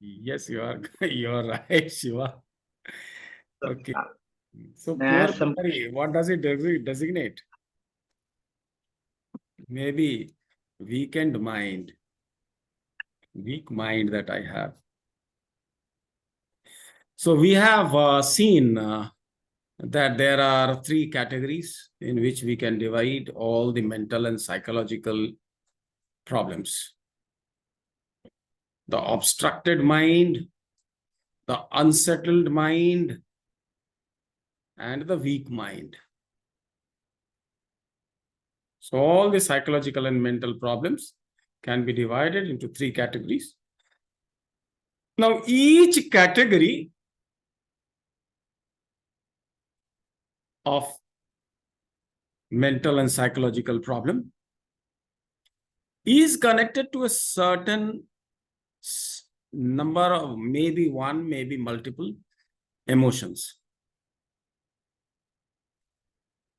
Yes, you are. You are right, Shiva. Okay. So May I poor ask some memory, what does it designate? Maybe weakened mind, weak mind that I have. So we have seen that there are three categories in which we can divide all the mental and psychological problems. The obstructed mind, the unsettled mind, and the weak mind. So all the psychological and mental problems can be divided into three categories. Now, each category of mental and psychological problem is connected to a certain number of maybe one, maybe multiple emotions.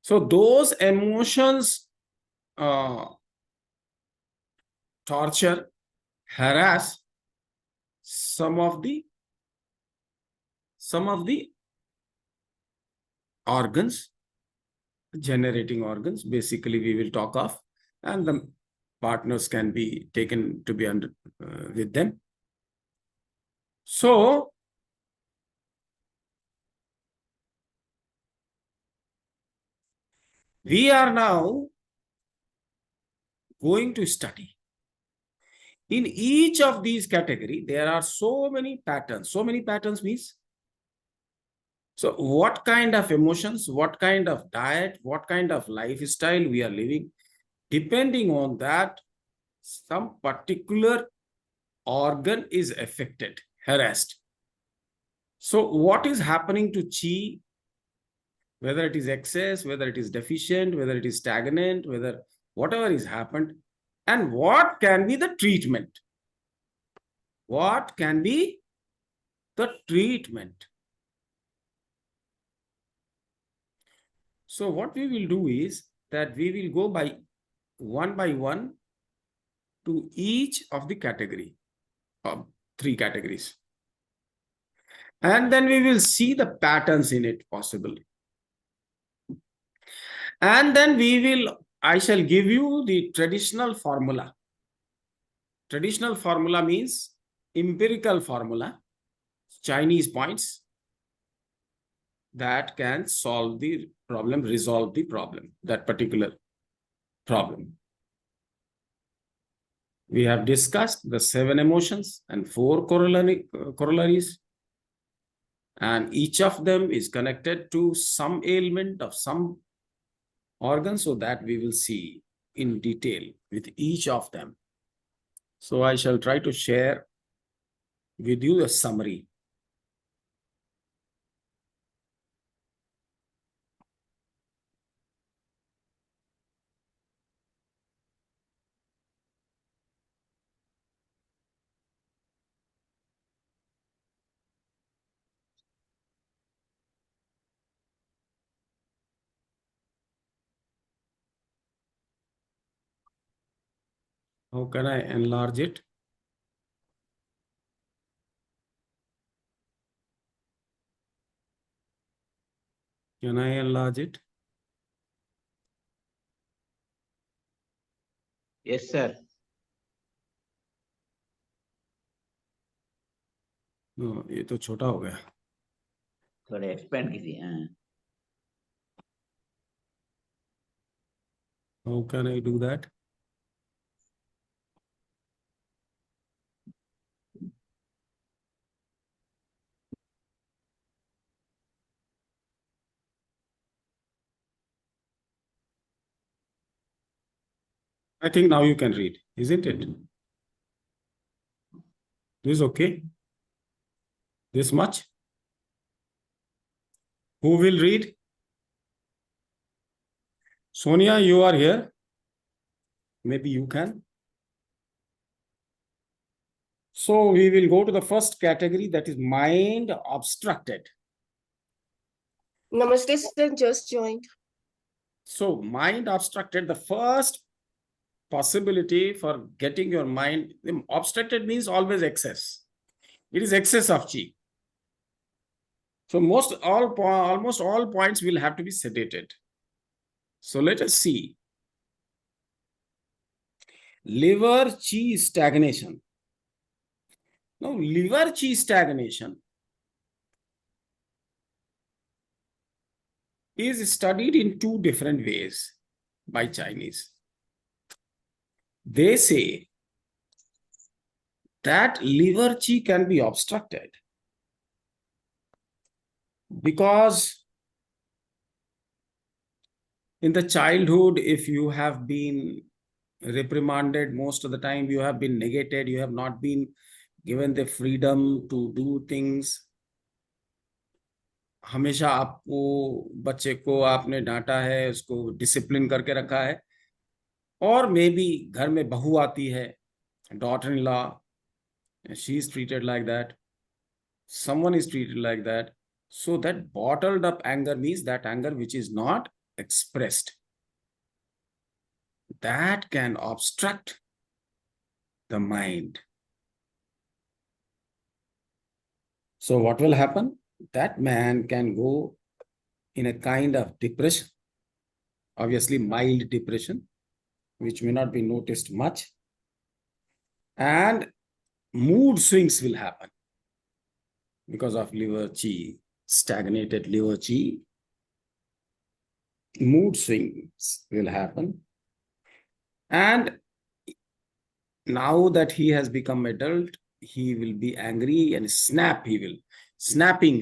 So those emotions torture, harass some of the organs, generating organs. Basically, we will talk of, and the partners can be taken to be under with them. So we are now going to study. In each of these categories, there are so many patterns. So many patterns means, so what kind of emotions, what kind of diet, what kind of lifestyle we are living, depending on that, some particular organ is affected, harassed. So what is happening to chi, whether it is excess, whether it is deficient, whether it is stagnant, whether whatever is happened, and what can be the treatment? What can be the treatment? So what we will do is that we will go by one to each of the category, three categories. And then we will see the patterns in it possibly. And then I shall give you the traditional formula. Traditional formula means empirical formula, Chinese points that can solve the problem, resolve the problem, that particular problem. We have discussed the 7 emotions and 4 corollaries. And each of them is connected to some ailment of some organ, so that we will see in detail with each of them. So I shall try to share with you a summary. How can I enlarge it? Can I enlarge it? Yes, sir. No, ये तो छोटा हो गया. थोड़े expand कीजिए. How can I do that? I think now you can read, isn't it? This is okay? This much? Who will read? Sonia, you are here. Maybe you can. So we will go to the first category, that is mind obstructed. Namaste, sir. Just joined. So mind obstructed, the first possibility for getting your mind, obstructed means always excess. It is excess of qi. So almost all points will have to be sedated. So let us see. Liver qi stagnation. Now, liver qi stagnation is studied in two different ways by Chinese. They say that liver qi can be obstructed because in the childhood, if you have been reprimanded, most of the time you have been negated, you have not been given the freedom to do things. हमेशा आपको बच्चे को आपने डांटा है, उसको discipline करके रखा है, और मे बी घर में बहू आती है, daughter in law, she is treated like that, someone is treated like that. So that bottled up anger means that anger which is not expressed, that can obstruct the mind. So what will happen? That man can go in a kind of depression, obviously mild depression, which may not be noticed much, and mood swings will happen because of liver qi, stagnated liver qi. Mood swings will happen. And now that he has become adult, he will be angry and snap. He will snapping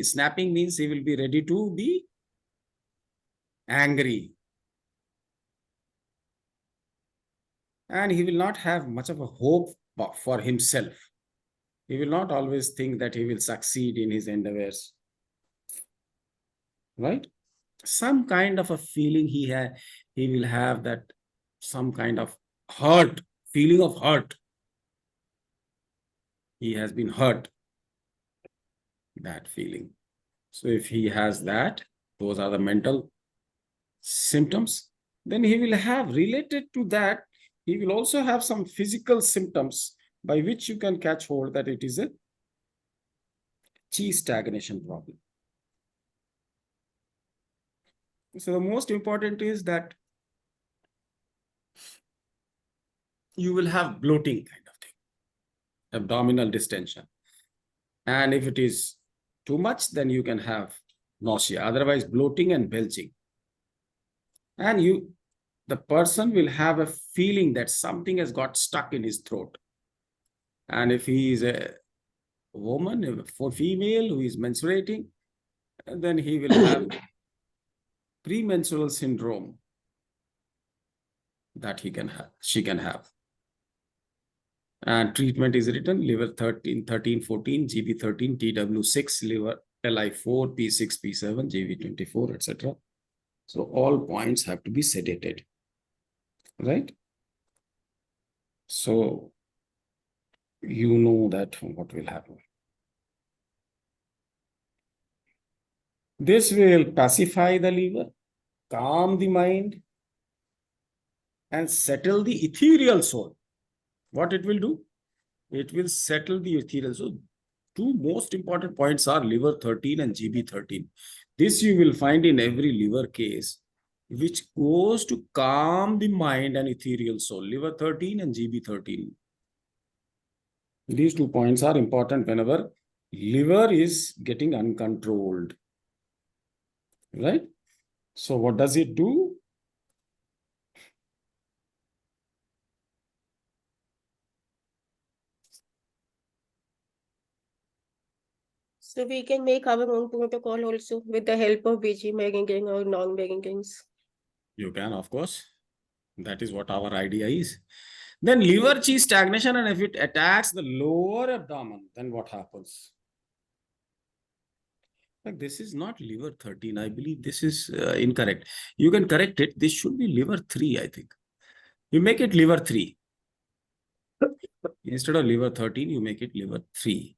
means he will be ready to be angry, and he will not have much of a hope for himself. He will not always think that he will succeed in his endeavors, right? Some kind of a feeling he will have, that some kind of hurt, feeling of hurt. He has been hurt, that feeling. So if he has that, those are the mental symptoms, then he will have, related to that, he will also have some physical symptoms by which you can catch hold that it is a qi stagnation problem. So the most important is that you will have bloating kind of thing, abdominal distension. And if it is too much, then you can have nausea, otherwise bloating and belching. And the person will have a feeling that something has got stuck in his throat. And if he is a woman, for female who is menstruating, then he will have premenstrual syndrome that she can have. And treatment is written: liver 13, 14, GB13, TW6, liver LI4, P6, P7, GB24, etc. So all points have to be sedated, right? So you know that what will happen. This will pacify the liver, calm the mind, and settle the ethereal soul. What it will do? It will settle the ethereal soul. Two most important points are liver 13 and GB13. This you will find in every liver case, which goes to calm the mind and ethereal soul. Liver 13 and GB13. These 2 points are important whenever liver is getting uncontrolled, right? So what does it do? So we can make our own protocol also with the help of BG Megan or non-Megan Kings. You can, of course. That is what our idea is. Then liver qi stagnation, and if it attacks the lower abdomen, then what happens? Like, this is not liver 13. I believe this is incorrect. You can correct it. This should be liver 3, I think. You make it liver 3. Instead of liver 13, you make it liver 3.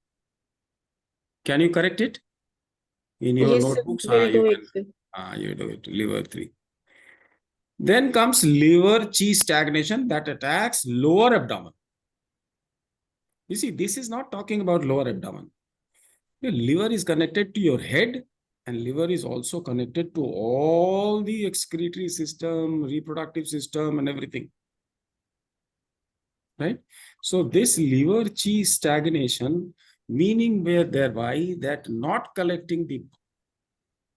Can you correct it? In your notebooks, we'll do you do it, liver 3. Then comes liver qi stagnation that attacks lower abdomen. You see, this is not talking about lower abdomen. Your liver is connected to your head, and liver is also connected to all the excretory system, reproductive system, and everything. Right? So this liver chi stagnation, meaning where thereby that not collecting the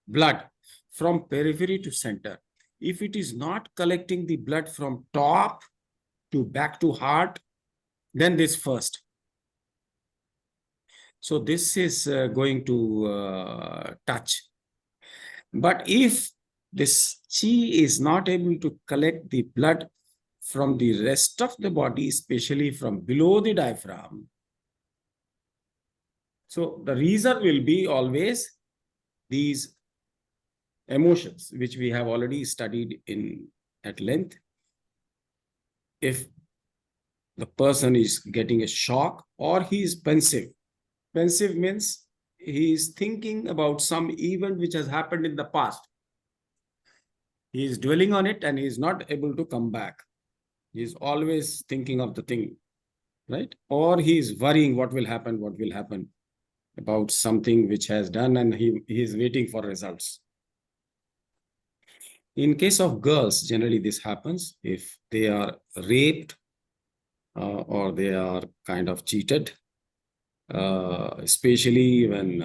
blood from periphery to center. If it is not collecting the blood from top to back to heart, then this first. So this is going to touch. But if this chi is not able to collect the blood from the rest of the body, especially from below the diaphragm, so the reason will be always these emotions, which we have already studied at length. If the person is getting a shock or he is pensive. Pensive means he is thinking about some event which has happened in the past. He is dwelling on it and he is not able to come back. He is always thinking of the thing, right? Or he is worrying what will happen about something which has done, and he is waiting for results. In case of girls, generally this happens if they are raped or they are kind of cheated, especially when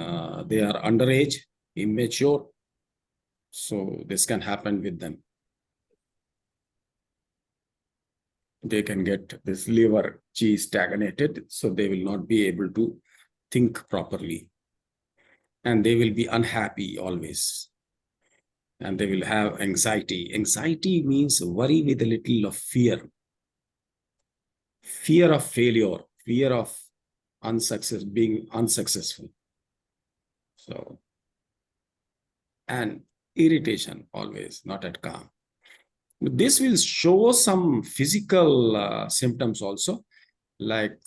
they are underage, immature. So this can happen with them. They can get this liver chi stagnated, so they will not be able to think properly. And they will be unhappy always. And they will have anxiety. Anxiety means worry with a little of fear. Fear of failure, fear of being unsuccessful. So, and irritation always, not at calm. This will show some physical symptoms also, like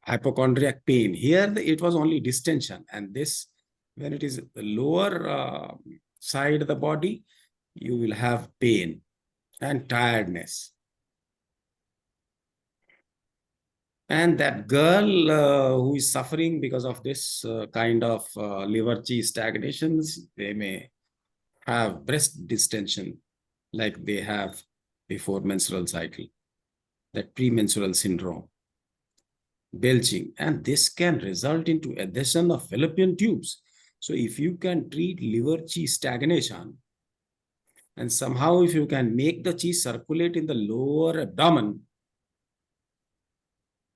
hypochondriac pain. Here, it was only distension. And this, when it is the lower side of the body, you will have pain and tiredness. And that girl who is suffering because of this kind of liver chi stagnations, they may have breast distension like they have before menstrual cycle, that premenstrual syndrome, belching, and this can result into adhesion of fallopian tubes. So if you can treat liver chi stagnation, and somehow if you can make the chi circulate in the lower abdomen,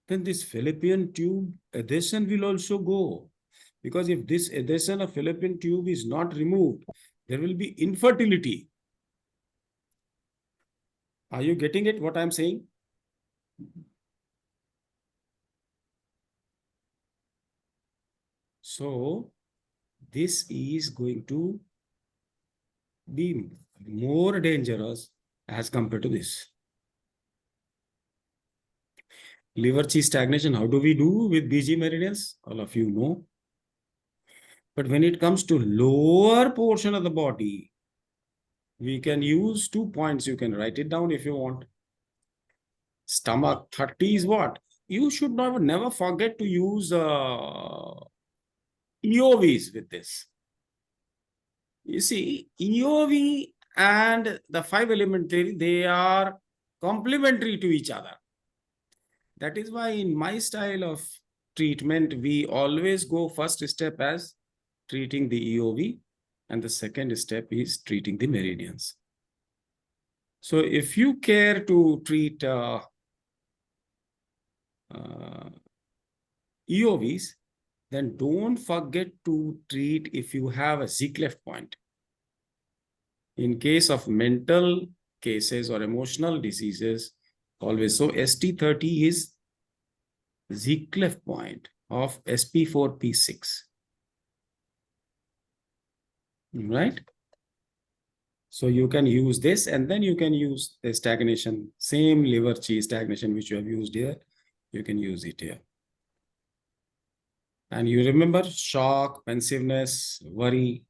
then this fallopian tube adhesion will also go. Because if this adhesion of fallopian tube is not removed, there will be infertility. Are you getting it, what I'm saying? So this is going to be more dangerous as compared to this. Liver chi stagnation, how do we do with BG meridians? All of you know. But when it comes to lower portion of the body, we can use 2 points. You can write it down if you want. Stomach 30 is what? You should never forget to use EOVs with this. You see, EOV and the 5-element theory, they are complementary to each other. That is why in my style of treatment, we always go first step as treating the EOV, and the second step is treating the meridians. So if you care to treat EOVs, then don't forget to treat if you have a Z-cleft point. In case of mental cases or emotional diseases, always. So ST30 is Z-cleft point of SP4P6. Right? So you can use this, and then you can use the stagnation, same liver chi stagnation which you have used here. You can use it here. And you remember shock, pensiveness, worry,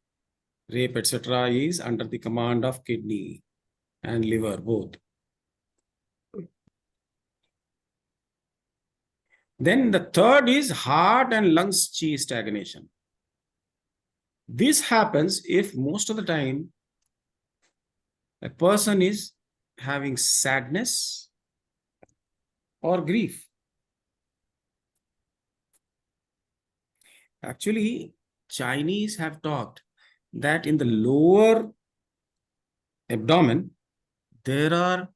rape, etc. is under the command of kidney and liver both. Then the third is heart and lungs chi stagnation. This happens if most of the time a person is having sadness or grief. Actually, Chinese have talked that in the lower abdomen, there are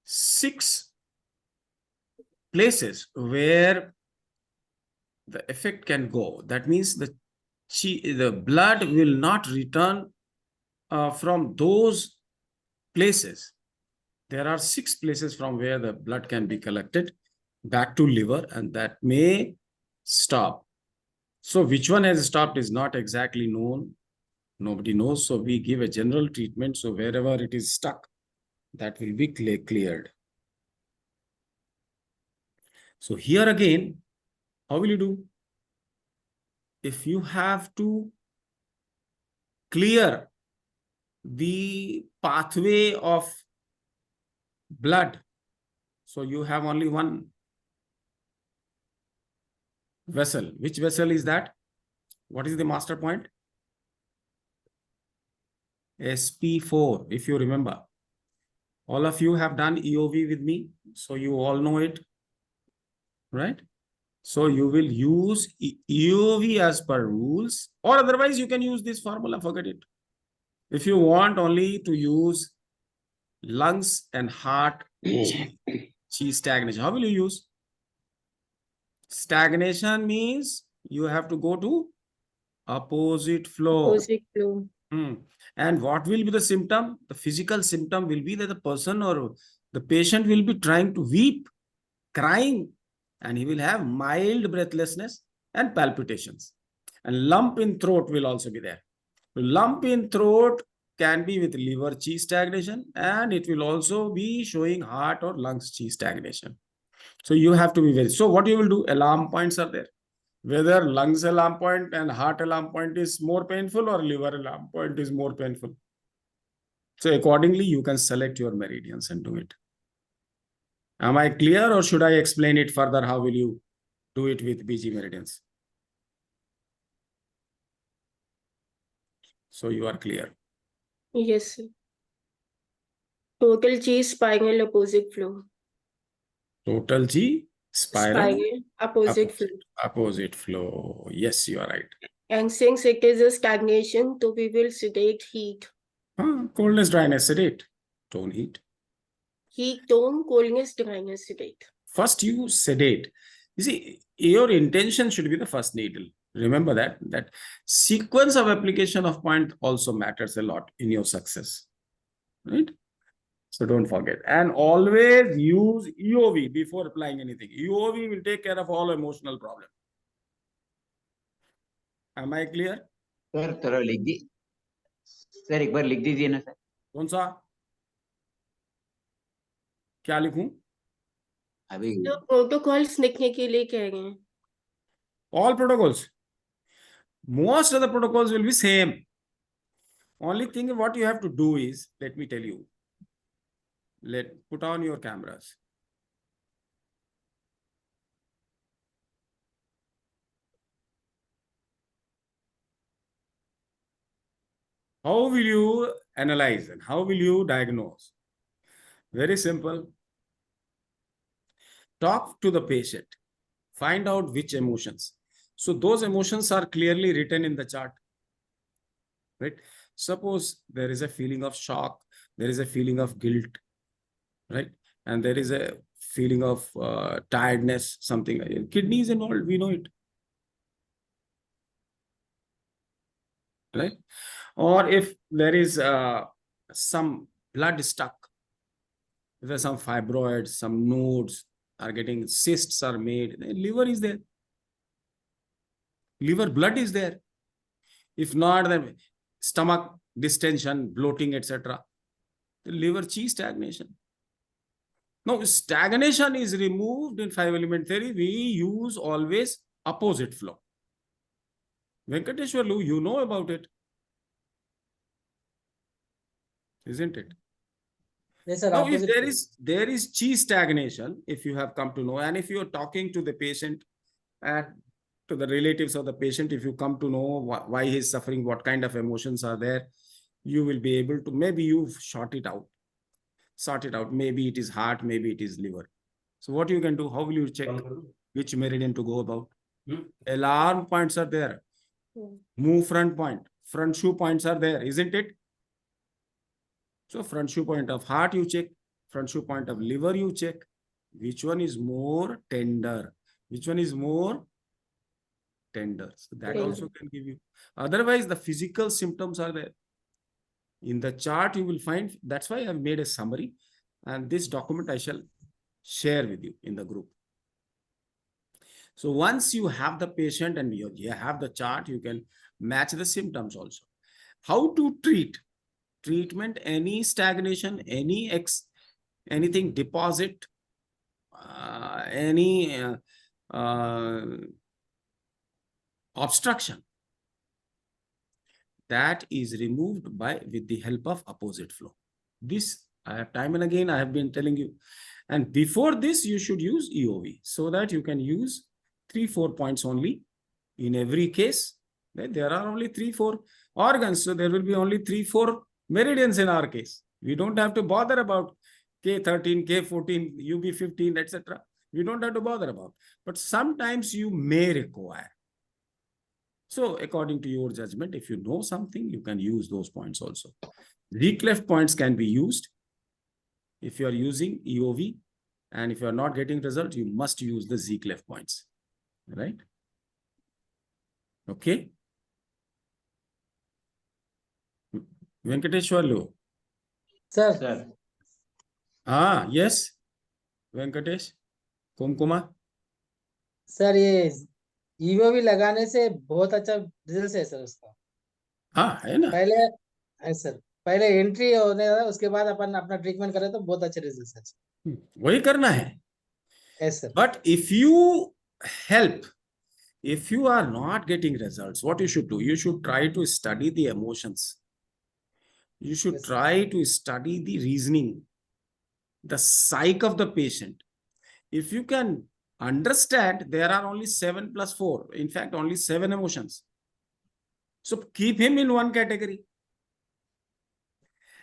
6 places where the effect can go. That means the blood will not return from those places. There are 6 places from where the blood can be collected back to liver, and that may stop. So which one has stopped is not exactly known. Nobody knows. So we give a general treatment. So wherever it is stuck, that will be cleared. So here again, how will you do? If you have to clear the pathway of blood, so you have only one vessel. Which vessel is that? What is the master point? SP4, if you remember. All of you have done EOV with me, so you all know it, right? So you will use EOV as per rules, or otherwise you can use this formula, forget it. If you want only to use lungs and heart chi stagnation, how will you use? Stagnation means you have to go to opposite flow. Opposite flow. And what will be the symptom? The physical symptom will be that the person or the patient will be trying to weep, crying, and he will have mild breathlessness and palpitations. And lump in throat will also be there. Lump in throat can be with liver chi stagnation, and it will also be showing heart or lungs chi stagnation. So you have to be very. So what you will do? Alarm points are there. Whether lungs alarm point and heart alarm point is more painful or liver alarm point is more painful. So accordingly, you can select your meridians and do it. Am I clear, or should I explain it further? How will you do it with BG meridians? So you are clear. Yes, sir. Total G spinal opposite flow. Total G, spiral, opposite flow. opposite flow. Yes, you are right. And since it is a stagnation, so we will sedate heat. Coldness, dryness, sedate. Tone, heat. Heat, tone, coldness, dryness, sedate. First, you sedate. You see, your intention should be the first needle. Remember that sequence of application of point also matters a lot in your success, right? So don't forget, and always use EOV before applying anything. EOV will take care of all emotional problem. Am I clear? Sir थोड़ा लिख दी sir, एक बार लिख दीजिए ना sir. कौन सा? क्या लिखूं? अभी तो प्रोटोकॉल्स लिखने के लिए कह रहे हैं. All protocols. Most of the protocols will be same. Only thing what you have to do is, let me tell you. Put on your cameras. How will you analyze and how will you diagnose? Very simple. Talk to the patient. Find out which emotions. So those emotions are clearly written in the chart, right? Suppose there is a feeling of shock, there is a feeling of guilt, right? And there is a feeling of tiredness, something. Kidney is involved, we know it, right? Or if there is some blood stuck, if there's some fibroids, some nodes are getting, cysts are made, the liver is there. Liver blood is there. If not, then stomach distension, bloating, etc. The liver chi stagnation. Now, stagnation is removed in 5-element theory. We use always opposite flow. Venkateshwarlu, you know about it, isn't it? Yes, sir. Now, if Opposite. there is chi stagnation, if you have come to know, and if you are talking to the patient and to the relatives of the patient. If you come to know why he's suffering, what kind of emotions are there, you will be able to, maybe you sort it out. Maybe it is heart, maybe it is liver. So what you can do, how will you check which meridian to go about? Alarm points are there. Move front point. Front shoe points are there, isn't it? So front shoe point of heart you check. Front shoe point of liver you check. Which one is more tender? Which one is more tender? So that Tender. also can give you. Otherwise, the physical symptoms are there. In the chart, you will find, that's why I've made a summary. And this document I shall share with you in the group. So once you have the patient and you have the chart, you can match the symptoms also. How to treat? Treatment, any stagnation, anything deposit, any obstruction, that is removed with the help of opposite flow. This I have time and again I have been telling you. And before this, you should use EOV so that you can use 3-4 points only in every case. There are only 3-4 organs, so there will be only 3-4 meridians in our case. We don't have to bother about K13, K14, UB15, etc. We don't have to bother about. But sometimes you may require. So according to your judgment, if you know something, you can use those points also. Z-cleft points can be used if you are using EOV, and if you are not getting result, you must use the Z-cleft points, right? Okay. Venkateshwarlu. Sir, Sir. Yes. Venkatesh. Kumkuma. Sir ये ईओवी लगाने से बहुत अच्छा result है sir उसका। है ना। पहले है सर, पहले एंट्री होने का, उसके बाद अपन अपना ट्रीटमेंट करें तो बहुत अच्छे रिजल्ट है। वही करना है sir. But if you help, if you are not getting results, what you should do? You should try to study the emotions. You should Yes, sir. try to study the reasoning, the psyche of the patient. If you can understand, there are only 7 plus 4. In fact, only 7 emotions. So keep him in one category.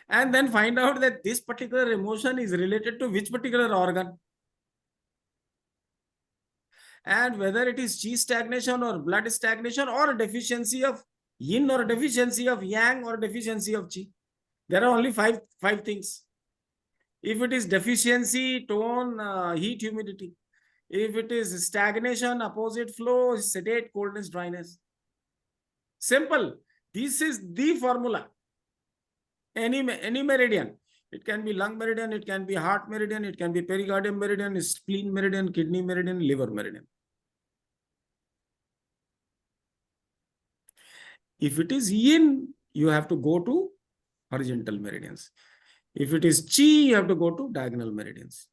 And then find out that this particular emotion is related to which particular organ. And whether it is chi stagnation or blood stagnation or deficiency of yin or deficiency of yang or deficiency of chi. There are only five things. If it is deficiency, tone, heat, humidity. If it is stagnation, opposite flow, sedate, coldness, dryness. Simple. This is the formula. Any meridian. It can be lung meridian, it can be heart meridian, it can be pericardium meridian, spleen meridian, kidney meridian, liver meridian. If it is yin, you have to go to horizontal meridians. If it is chi, you have to go to diagonal meridians.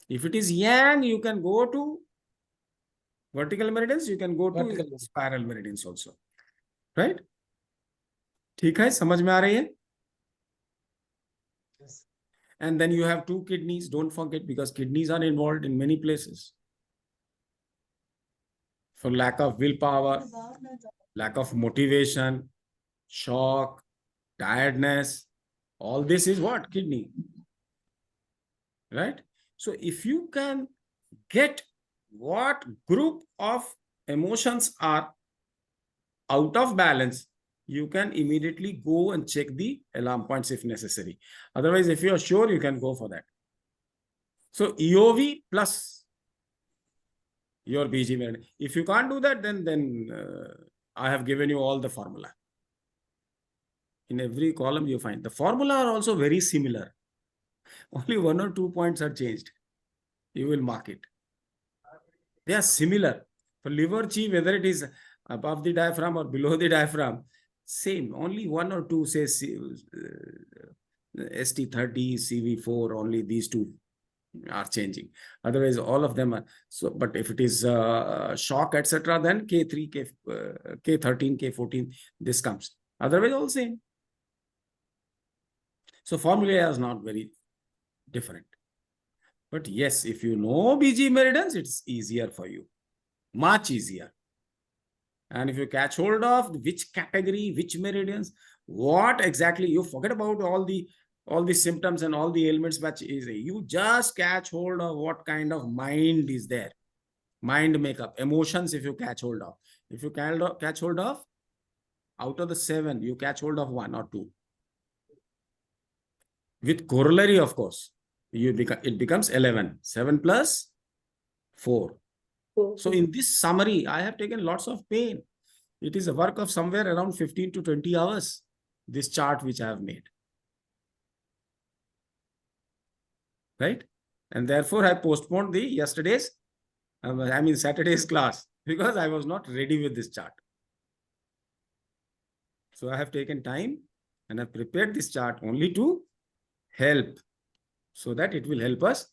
If it is yang, you can go to vertical meridians, you can go to spiral meridians also. Right? ठीक है, समझ में आ रही है? Yes. And then you have 2 kidneys, don't forget, because kidneys are involved in many places. For lack of willpower, lack of motivation, shock, tiredness, all this is what? Kidney. Right? So if you can get what group of emotions are out of balance, you can immediately go and check the alarm points if necessary. Otherwise, if you are sure, you can go for that. So EOV plus your BG meridian. If you can't do that, then I have given you all the formula. In every column you find. The formula are also very similar. Only 1 or 2 points are changed. You will mark it. They are similar. For liver chi, whether it is above the diaphragm or below the diaphragm, same. Only 1 or 2 says ST30, CV4, only these 2 are changing. Otherwise, all of them are. So, but if it is shock, etc., then K3, K13, K14, this comes. Otherwise, all same. So formula is not very different. But yes, if you know BG meridians, it's easier for you. Much easier. And if you catch hold of which category, which meridians, what exactly, you forget about all the symptoms and all the ailments which is, you just catch hold of what kind of mind is there. Mind makeup, emotions, if you catch hold of. If you catch hold of, out of the 7, you catch hold of 1 or 2. With corollary, of course, it becomes 11. 7 plus 4. So in this summary, I have taken lots of pain. It is a work of somewhere around 15 to 20 hours, this chart which I have made. Right? And therefore, I postponed the Saturday's class, because I was not ready with this chart. So I have taken time and I prepared this chart only to help, so that it will help us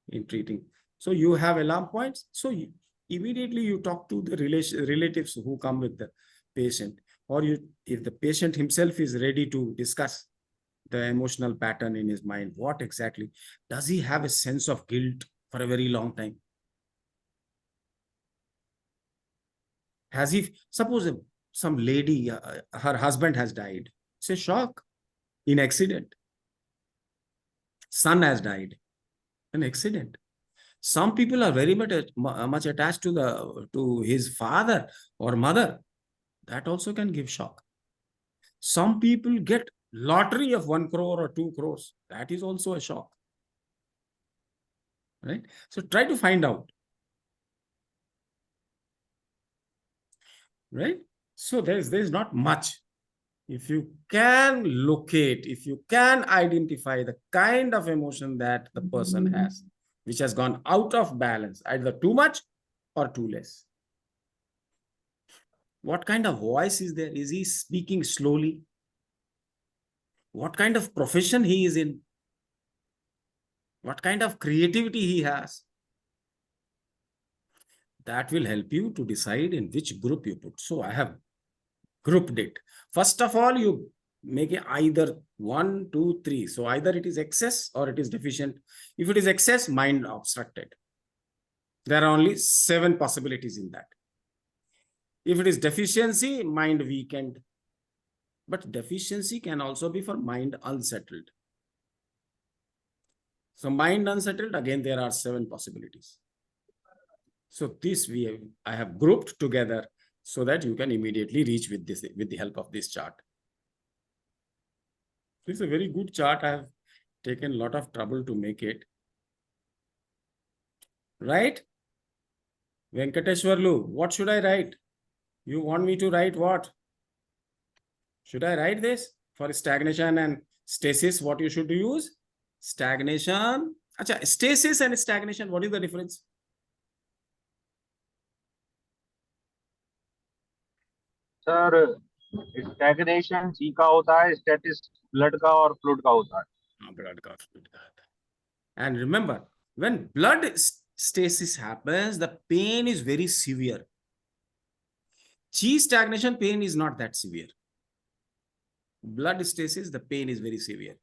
in treating. So you have alarm points. So immediately you talk to the relatives who come with the patient, or if the patient himself is ready to discuss the emotional pattern in his mind, what exactly does he have a sense of guilt for a very long time? Has he, suppose some lady, her husband has died, it's a shock, in accident. Son has died, an accident. Some people are very much attached to his father or mother. That also can give shock. Some people get lottery of 1 crore or 2 crores. That is also a shock. Right? So try to find out. Right? So there's not much. If you can locate, if you can identify the kind of emotion that the person has, which has gone out of balance, either too much or too less. What kind of voice is there? Is he speaking slowly? What kind of profession he is in? What kind of creativity he has? That will help you to decide in which group you put. So I have grouped it. First of all, you make it either 1, 2, 3. So either it is excess or it is deficient. If it is excess, mind obstructed. There are only 7 possibilities in that. If it is deficiency, mind weakened. But deficiency can also be for mind unsettled. So mind unsettled, again, there are 7 possibilities. So this I have grouped together so that you can immediately reach with the help of this chart. This is a very good chart. I have taken a lot of trouble to make it. Right? Venkateshwarlu, what should I write? You want me to write what? Should I write this? For stagnation and stasis, what you should use? Stagnation. Achha, stasis and stagnation, what is the difference? Sir stagnation सी का होता है, stasis blood का और fluid का होता है. Blood का, fluid का. And remember, when blood stasis happens, the pain is very severe. Chi stagnation pain is not that severe. Blood stasis, the pain is very severe.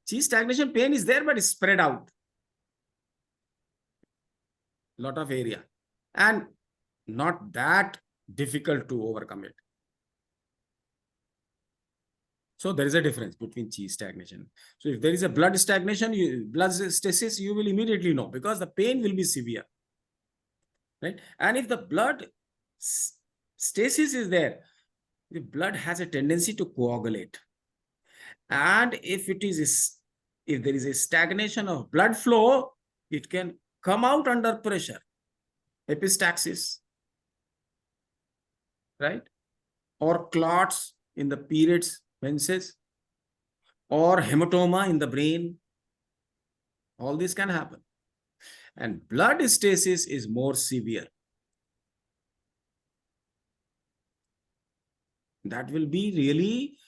Chi stagnation pain is there, but it's spread out. Lot of area. And not that difficult to overcome it. So there is a difference between chi stagnation. So if there is a blood stagnation, blood stasis, you will immediately know, because the pain will be severe. Right? And if the blood stasis is there, the blood has a tendency to coagulate. And if there is a stagnation of blood flow, it can come out under pressure. Epistaxis. Right? Or clots in the periods, menses, or hematoma in the brain. All this can happen. And blood stasis is more severe. That will be really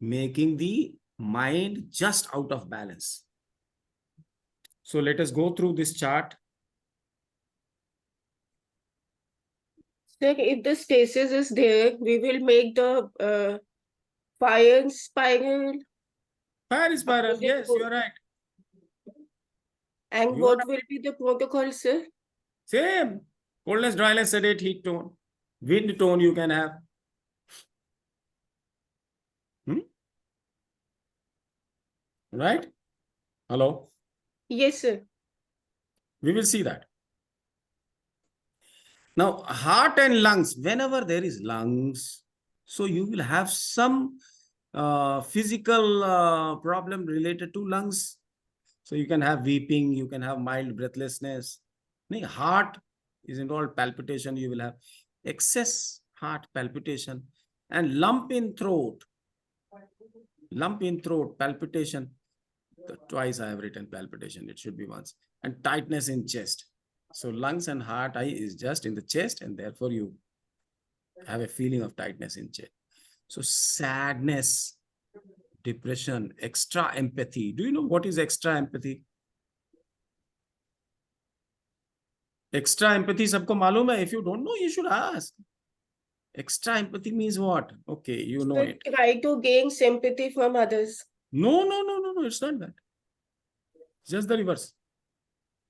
making the mind just out of balance. So let us go through this chart. Sir, if the stasis is there, we will make the fire spiral. Fire spiral, yes, you are right. And You what are will be the protocol, sir? Same. Coldness, dryness, sedate, heat tone. Wind tone you can have. Right? Hello? Yes, sir. We will see that. Now, heart and lungs, whenever there is lungs, so you will have some physical problem related to lungs. So you can have weeping, you can have mild breathlessness. Heart is involved, palpitation, you will have excess heart palpitation and lump in throat, palpitation. Twice I have written palpitation, it should be once. And tightness in chest. So lungs and heart is just in the chest, and therefore you have a feeling of tightness in chest. So sadness, depression, extra empathy. Do you know what is extra empathy? Extra empathy sabko malum hai. If you don't know, you should ask. Extra empathy means what? Okay, you know it. Try to gain sympathy from others. No, it's not that. Just the reverse.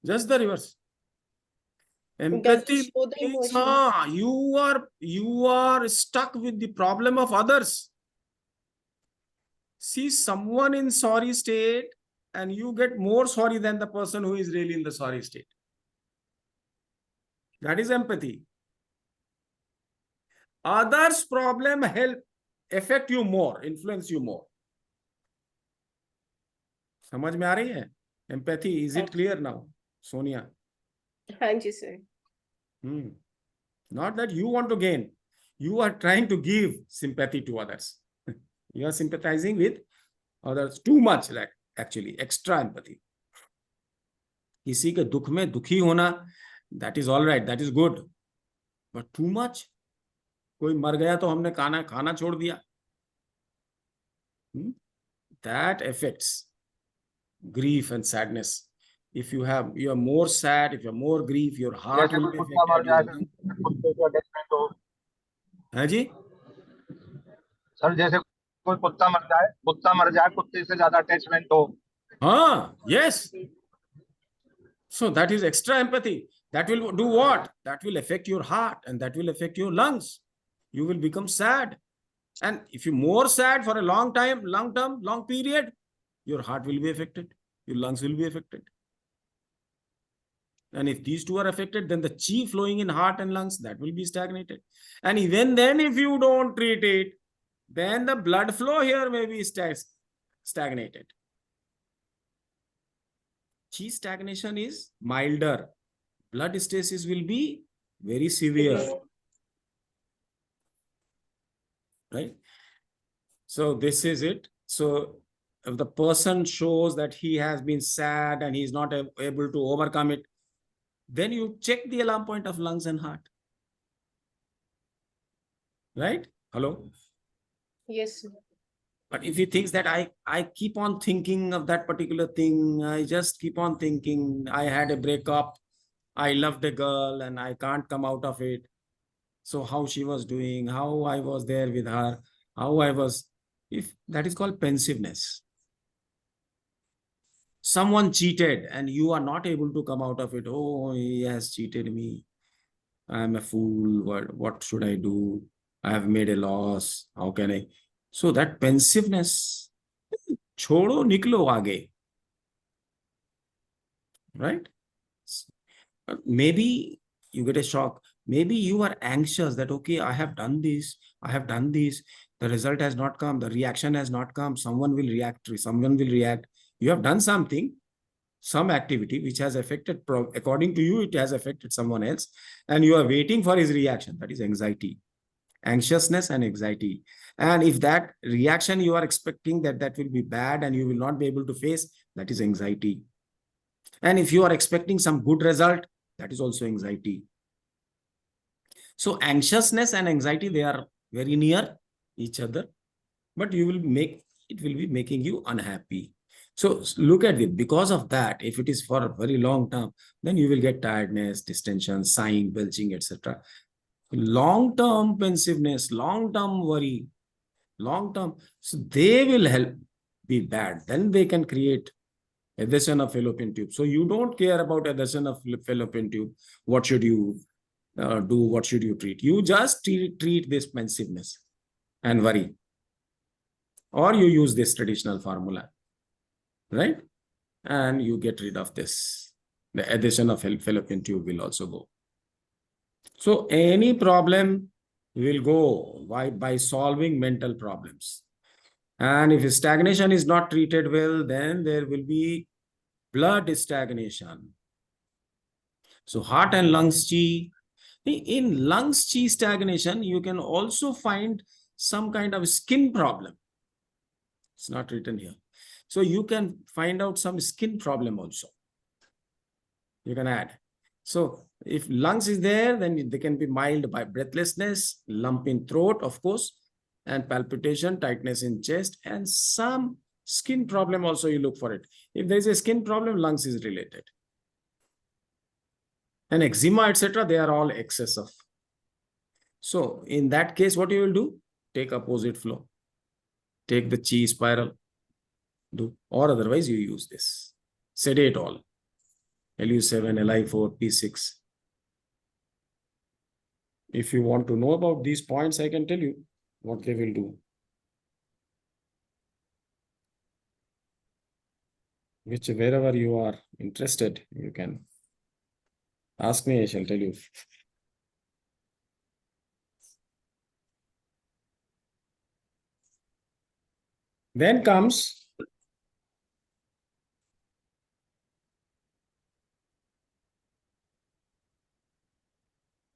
Just the reverse. Empathy show the means emotions. you are stuck with the problem of others. See someone in sorry state and you get more sorry than the person who is really in the sorry state. That is empathy. Others' problem affect you more, influence you more. समझ में आ रही है? Empathy, is it clear now, Sonia? Thank you, sir. Not that you want to gain. You are trying to give sympathy to others. You are sympathizing with others too much, like actually extra empathy. किसी के दुख में दुखी होना, that is all right, that is good. But too much? कोई मर गया तो हमने खाना छोड़ दिया. That affects grief and sadness. If you are more sad, if you are more grief, your heart जैसे will be कोई कुत्ता मर जाए affected. तो कुत्ते को अटैचमेंट हो हाँ जी? सर, जैसे कोई कुत्ता मर जाए कुत्ते से ज्यादा अटैचमेंट हो. हाँ, yes. So that is extra empathy. That will do what? That will affect your heart and that will affect your lungs. You will become sad. And if you're more sad for a long period, your heart will be affected. Your lungs will be affected. And if these two are affected, then the chi flowing in heart and lungs, that will be stagnated. And even then, if you don't treat it, then the blood flow here may be stagnated. Chi stagnation is milder. Blood stasis will be very severe. Right? So this is it. So if the person shows that he has been sad and he is not able to overcome it, then you check the alarm point of lungs and heart. Right? Hello? Yes, sir. But if he thinks that I keep on thinking of that particular thing, I just keep on thinking, I had a breakup, I loved a girl and I can't come out of it. So how she was doing, how I was there with her, if that is called pensiveness. Someone cheated and you are not able to come out of it. Oh, he has cheated me. I am a fool. What should I do? I have made a loss. How can I? So that pensiveness, छोड़ो निकलो आगे. Right? Maybe you get a shock. Maybe you are anxious that, okay, I have done this. The result has not come. The reaction has not come. Someone will react. You have done something, some activity which has affected, according to you, it has affected someone else. And you are waiting for his reaction. That is anxiety. Anxiousness and anxiety. And if that reaction you are expecting that will be bad and you will not be able to face, that is anxiety. And if you are expecting some good result, that is also anxiety. So anxiousness and anxiety, they are very near each other, but it will be making you unhappy. So look at it. Because of that, if it is for a very long term, then you will get tiredness, distension, sighing, belching, etc. Long-term pensiveness, long-term worry, long-term, so they will help be bad. Then they can create adhesion of fallopian tube. So you don't care about adhesion of fallopian tube. What should you do, what should you treat? You just treat this pensiveness and worry, or you use this traditional formula, right? And you get rid of this. The addition of fallopian tube will also go. So any problem will go by solving mental problems. And if stagnation is not treated well, then there will be blood stagnation. So heart and lungs chi. In lungs chi stagnation, you can also find some kind of skin problem. It's not written here. So you can find out some skin problem also. You can add. So if lungs is there, then they can be mild by breathlessness, lump in throat, of course, and palpitation, tightness in chest, and some skin problem also you look for it. If there is a skin problem, lungs is related. And eczema, etc., they are all excess of. So in that case, what you will do? Take opposite flow. Take the chi spiral. Do, or otherwise you use this. Sedate all. LU7, LI4, P6. If you want to know about these points, I can tell you what they will do. Wherever you are interested, you can ask me, I shall tell you. Then comes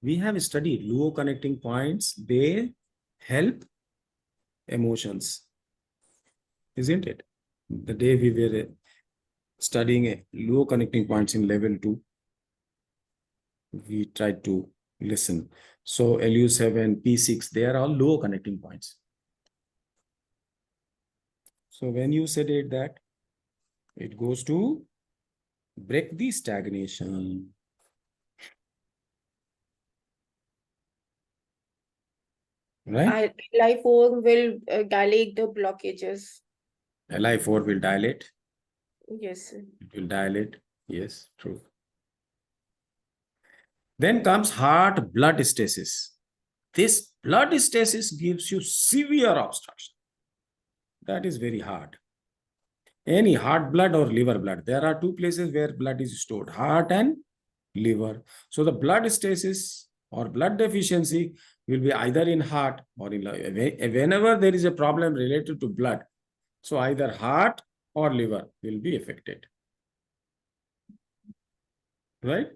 we have studied luo connecting points. They help emotions, isn't it? The day we were studying luo connecting points in level 2, we tried to listen. So LU7, P6, they are all luo connecting points. So when you sedate that, it goes to break the stagnation. Right? Li4 will dilate the blockages. Li4 will dilate. Yes, sir. It will dilate. Yes, true. Then comes heart blood stasis. This blood stasis gives you severe obstruction. That is very hard. Any heart blood or liver blood. There are two places where blood is stored, heart and liver. So the blood stasis or blood deficiency will be either in heart or in liver. Whenever there is a problem related to blood, so either heart or liver will be affected. Right?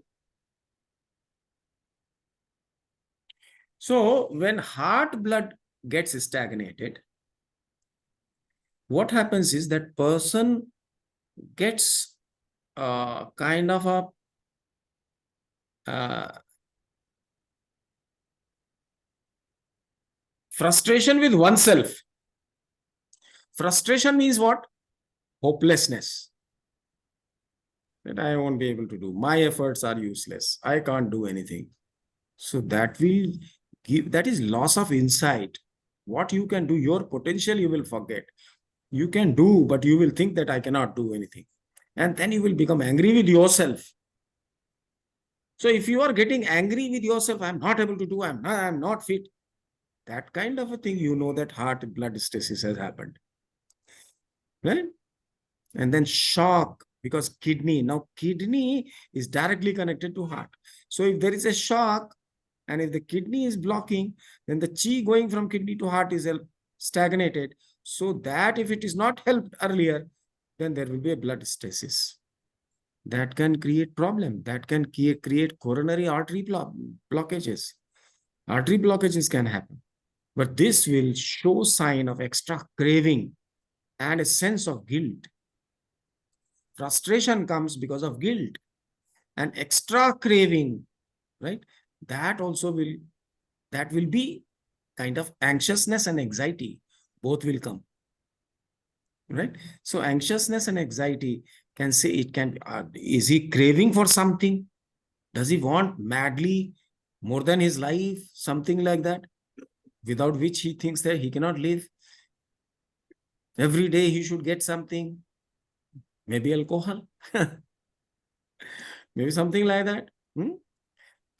So when heart blood gets stagnated, what happens is that person gets kind of a frustration with oneself. Frustration means what? Hopelessness. That I won't be able to do. My efforts are useless. I can't do anything. So that will give, that is loss of insight. What you can do, your potential you will forget. You can do, but you will think that I cannot do anything. And then you will become angry with yourself. So if you are getting angry with yourself, I'm not able to do, I'm not fit. That kind of a thing, you know that heart blood stasis has happened. Right? And then shock, because kidney, now kidney is directly connected to heart. So if there is a shock, and if the kidney is blocking, then the chi going from kidney to heart is stagnated. So that if it is not helped earlier, then there will be a blood stasis. That can create problem. That can create coronary artery blockages. Artery blockages can happen. But this will show sign of extra craving and a sense of guilt. Frustration comes because of guilt and extra craving, right? That also will, that will be kind of anxiousness and anxiety. Both will come, right? So anxiousness and anxiety can say it can, is he craving for something? Does he want madly more than his life? Something like that, without which he thinks that he cannot live. Every day he should get something, maybe alcohol, maybe something like that.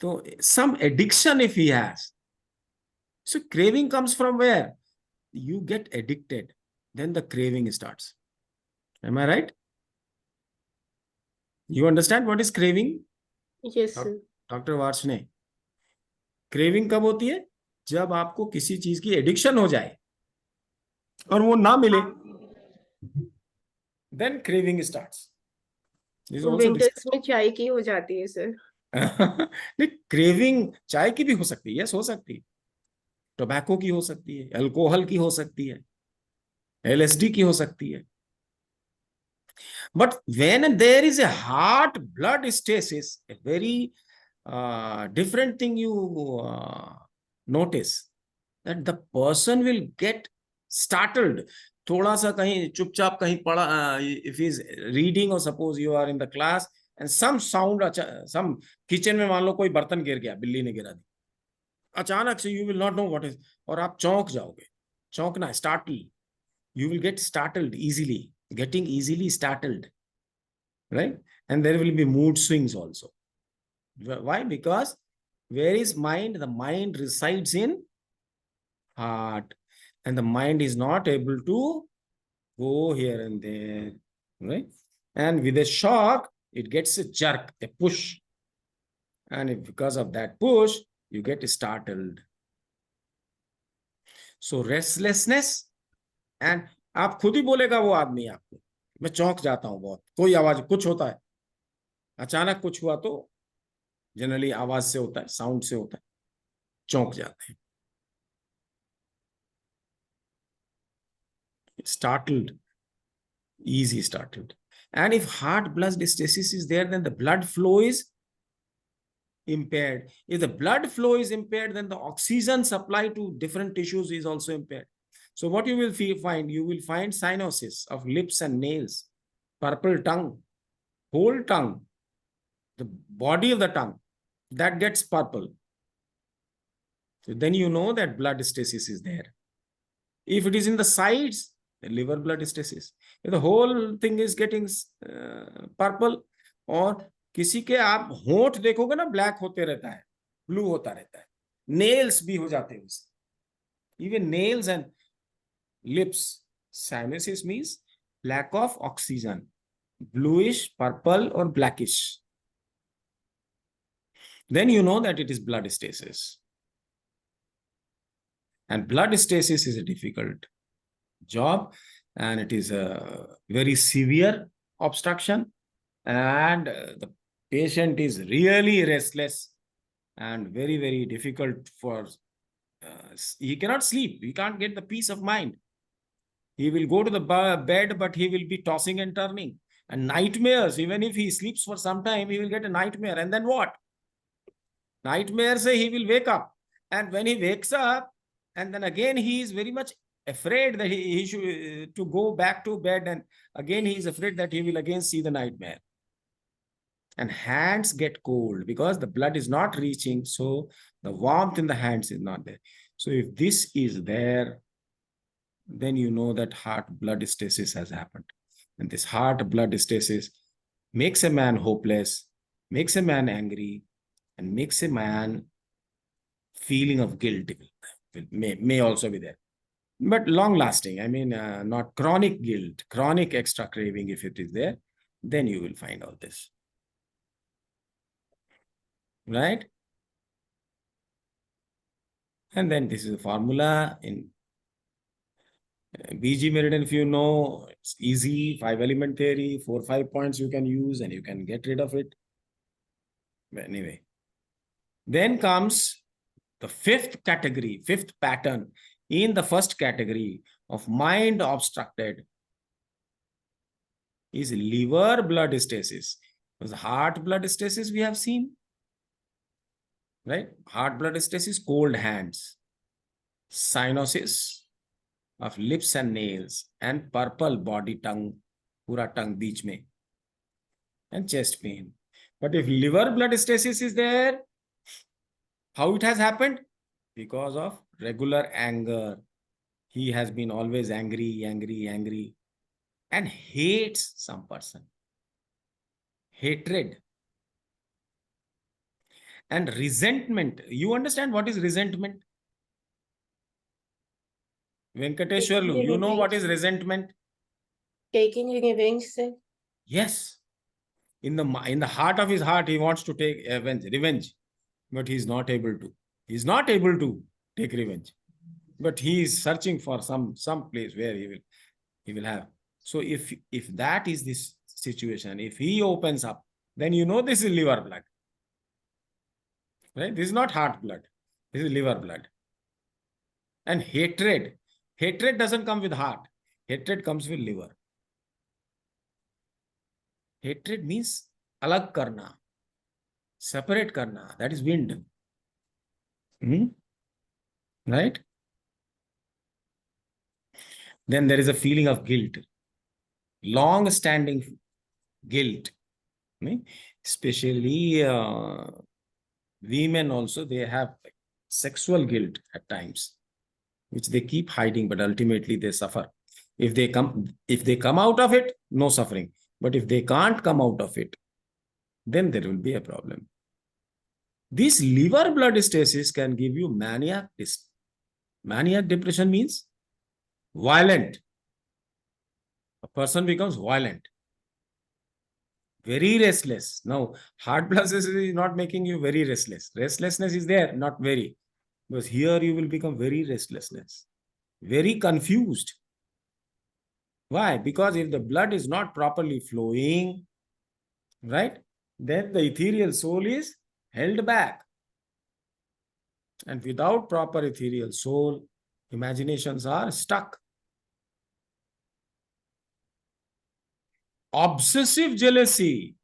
So some addiction if he has. So craving comes from where? You get addicted, then the craving starts. Am I right? You understand what is craving? Yes, sir. Doctor Varshney, craving कब होती है? जब आपको किसी चीज की addiction हो जाए और वो ना मिले, then craving starts. This is also winters में चाय की हो जाती है सर. नहीं, क्रेविंग चाय की भी हो सकती है, यस हो सकती है, टोबैको की हो सकती है, अल्कोहल की हो सकती है, एलएसडी की हो सकती है. But when there is a heart blood stasis, a very different thing you notice, that the person will get startled. थोड़ा सा कहीं चुपचाप कहीं पढ़ा, if he is reading or suppose you are in the class and some sound, some kitchen में मान लो कोई बर्तन गिर गया, बिल्ली ने गिरा दी, अचानक से you will not know what is, और आप चौंक जाओगे. चौंकना, startle, you will get startled easily, getting easily startled, right? And there will be mood swings also. Why? Because where is mind? The mind resides in heart, and the mind is not able to go here and there, right? And with a shock, it gets a jerk, a push, and because of that push, you get startled. So restlessness, and आप खुद ही बोलेगा वो आदमी आपको, मैं चौंक जाता हूं बहुत, कोई आवाज कुछ होता है, अचानक कुछ हुआ तो जनरली आवाज से होता है, साउंड से होता है, चौंक जाते हैं. Startled, easy startled. And if heart blood stasis is there, then the blood flow is impaired. If the blood flow is impaired, then the oxygen supply to different tissues is also impaired. So what you will find, you will find cyanosis of lips and nails, purple tongue, whole tongue, the body of the tongue, that gets purple. So then you know that blood stasis is there. If it is in the sides, the liver blood stasis. If the whole thing is getting purple, और किसी के आप होंठ देखोगे ना, black होते रहता है, ब्लू होता रहता है, नेल्स भी हो जाते हैं उससे, even nails and lips. Cyanosis means lack of oxygen, bluish, purple or blackish. Then you know that it is blood stasis. And blood stasis is a difficult job, and it is a very severe obstruction, and the patient is really restless and very, very difficult for, he cannot sleep, he can't get the peace of mind. He will go to the bed, but he will be tossing and turning, and nightmares. Even if he sleeps for some time, he will get a nightmare, and then what? Nightmare say he will wake up, and when he wakes up, and then again he is very much afraid that he should to go back to bed, and again he is afraid that he will again see the nightmare. And hands get cold because the blood is not reaching, so the warmth in the hands is not there. So if this is there, then you know that heart blood stasis has happened. And this heart blood stasis makes a man hopeless, makes a man angry, and makes a man feeling of guilt may also be there, but long lasting. I mean, not chronic guilt, chronic extra craving. If it is there, then you will find all this, right? And then this is a formula in BG Meridian. If you know, it's easy, 5-element theory, 4-5 points you can use and you can get rid of it. But anyway, then comes the fifth category, fifth pattern in the first category of mind obstructed is liver blood stasis. Because heart blood stasis we have seen, right? Heart blood stasis, cold hands, cyanosis of lips and nails, and purple body, tongue, pura tongue beech mein, and chest pain. But if liver blood stasis is there, how it has happened? Because of regular anger. He has been always angry, and hates some person. Hatred. And resentment. You understand what is resentment? Venkateshwarlu, you know what is resentment? Taking revenge, sir. Yes. In the heart of his heart, he wants to take revenge, but he's not able to. He's not able to take revenge. But he is searching for some place where he will have. So if that is this situation, if he opens up, then you know this is liver blood. Right? This is not heart blood. This is liver blood. And hatred doesn't come with heart. Hatred comes with liver. Hatred means alag karna, separate karna. That is wind. Right? Then there is a feeling of guilt. Long-standing guilt. Especially women also, they have sexual guilt at times, which they keep hiding, but ultimately they suffer. If they come out of it, no suffering. But if they can't come out of it, then there will be a problem. This liver blood stasis can give you maniac. Maniac depression means violent. A person becomes violent, very restless. Now, heart blood stasis is not making you very restless. Restlessness is there, not very. Because here you will become very restlessness, very confused. Why? Because if the blood is not properly flowing, right, then the ethereal soul is held back. And without proper ethereal soul, imaginations are stuck. Obsessive jealousy.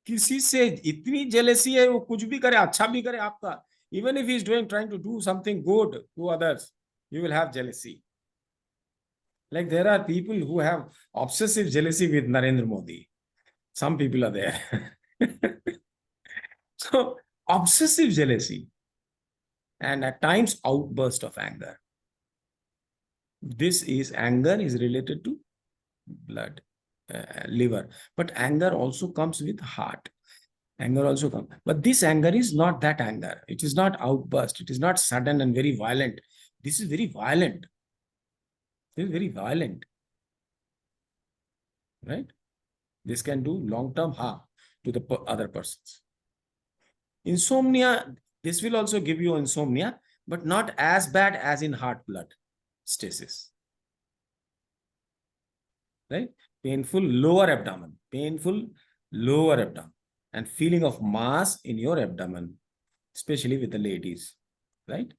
किसी से इतनी jealousy है, वो कुछ भी करे, अच्छा भी करे आपका. Even if he is trying to do something good to others, you will have jealousy. Like there are people who have obsessive jealousy with Narendra Modi. Some people are there. So, obsessive jealousy and at times outburst of anger. This is anger is related to blood, liver. But anger also comes with heart. Anger also comes. But this anger is not that anger. It is not outburst. It is not sudden and very violent. This is very violent. This is very violent. Right? This can do long-term harm to the other persons. Insomnia, this will also give you insomnia, but not as bad as in heart blood stasis. Right? Painful lower abdomen, and feeling of mass in your abdomen, especially with the ladies. Right?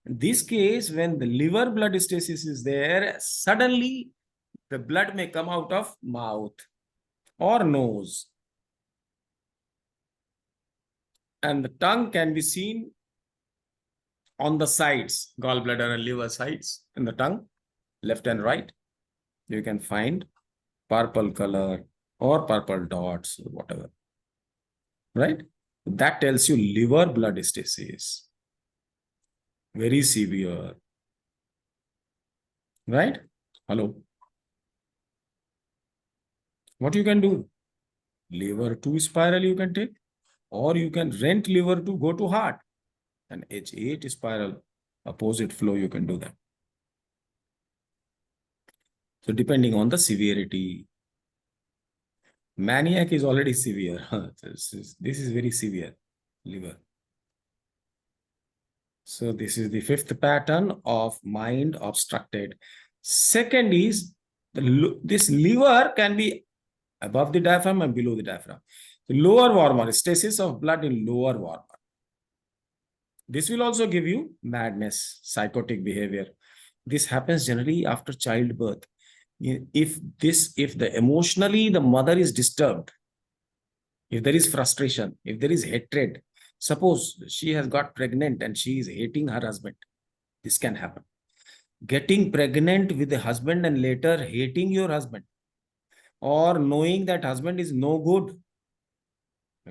In this case, when the liver blood stasis is there, suddenly the blood may come out of mouth or nose. And the tongue can be seen on the sides, gallbladder and liver sides, in the tongue, left and right. You can find purple color or purple dots, or whatever. Right? That tells you liver blood stasis. Very severe. Right? Hello. What you can do? Liver 2 spiral you can take, or you can rent liver to go to heart. And H8 spiral, opposite flow, you can do that. So depending on the severity. Maniac is already severe. This is very severe, liver. So this is the fifth pattern of mind obstructed. Second is, this liver can be above the diaphragm and below the diaphragm. The lower warmer, stasis of blood in lower warmer. This will also give you madness, psychotic behavior. This happens generally after childbirth. If the emotionally the mother is disturbed, if there is frustration, if there is hatred, suppose she has got pregnant and she is hating her husband, this can happen. Getting pregnant with a husband and later hating your husband, or knowing that husband is no good,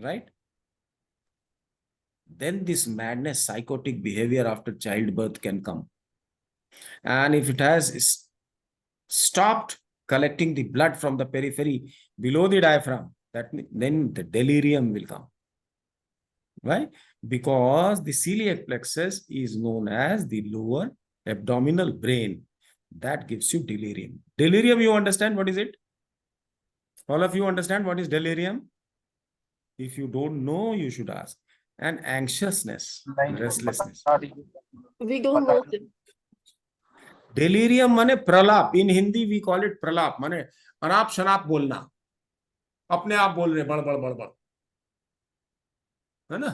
right? Then this madness, psychotic behavior after childbirth can come. And if it has stopped collecting the blood from the periphery below the diaphragm, then the delirium will come. Why? Because the celiac plexus is known as the lower abdominal brain. That gives you delirium. Delirium, you understand what is it? All of you understand what is delirium? If you don't know, you should ask. And anxiousness, restlessness. We don't know. Delirium माने प्रलाप. In Hindi we call it प्रलाप. माने अनाप शनाप बोलना. अपने आप बोल रहे बड़ बड़ बड़ बड़. है ना?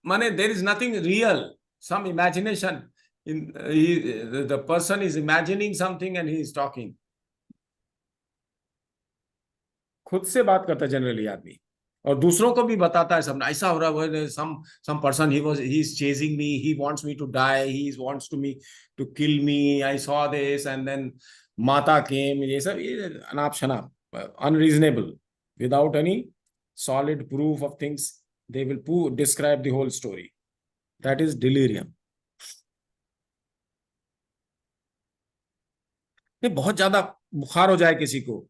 माने there is nothing real. Some imagination. The person is imagining something and he is talking. खुद से बात करता है जनरली आदमी और दूसरों को भी बताता है सब ऐसा हो रहा है some person he is chasing me, he wants me to die, he wants to kill me, I saw this and then माता came, ये सब ये अनाप शनाप unreasonable without any solid proof of things they will describe the whole story. That is delirium. नहीं बहुत ज्यादा बुखार हो जाए किसी को,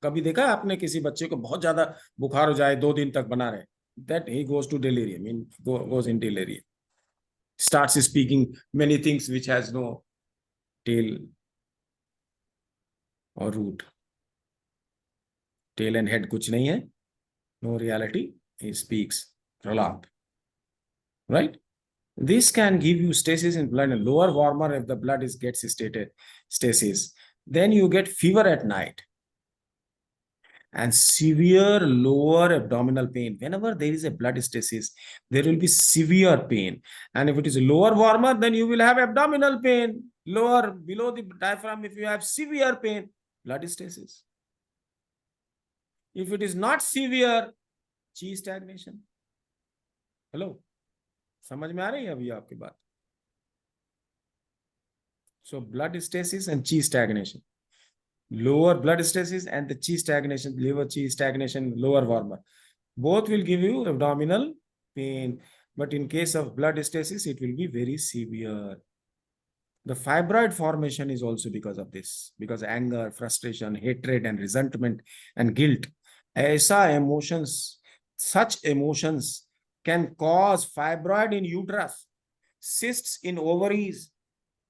कभी देखा आपने किसी बच्चे को बहुत ज्यादा बुखार हो जाए 2 दिन तक बना रहे, that he goes to delirium, goes in delirium, starts speaking many things which has no tail or root. Tail and head कुछ नहीं है, no reality, he speaks pralap, right? This can give you stasis in blood, and lower warmer if the blood gets stasis. Then you get fever at night and severe lower abdominal pain. Whenever there is a blood stasis, there will be severe pain. And if it is a lower warmer, then you will have abdominal pain. Lower, below the diaphragm, if you have severe pain, blood stasis. If it is not severe, chi stagnation. Hello? समझ में आ रही है अभी आपकी बात? So blood stasis and chi stagnation. Lower blood stasis and the chi stagnation, liver chi stagnation, lower warmer. Both will give you abdominal pain. But in case of blood stasis, it will be very severe. The fibroid formation is also because of this. Because anger, frustration, hatred and resentment and guilt. Such emotions can cause fibroid in uterus, cysts in ovaries.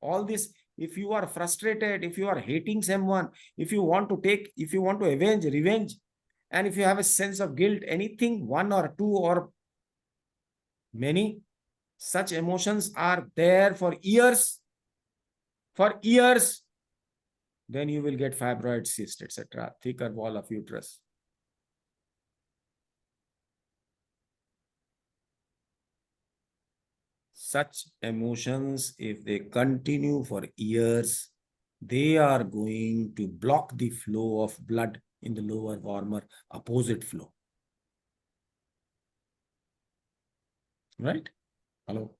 All this, if you are frustrated, if you are hating someone, if you want to avenge, revenge, and if you have a sense of guilt, anything, 1 or 2 or many, such emotions are there for years, then you will get fibroid cyst, etc., thicker wall of uterus. Such emotions, if they continue for years, they are going to block the flow of blood in the lower warmer, opposite flow. Right? Hello?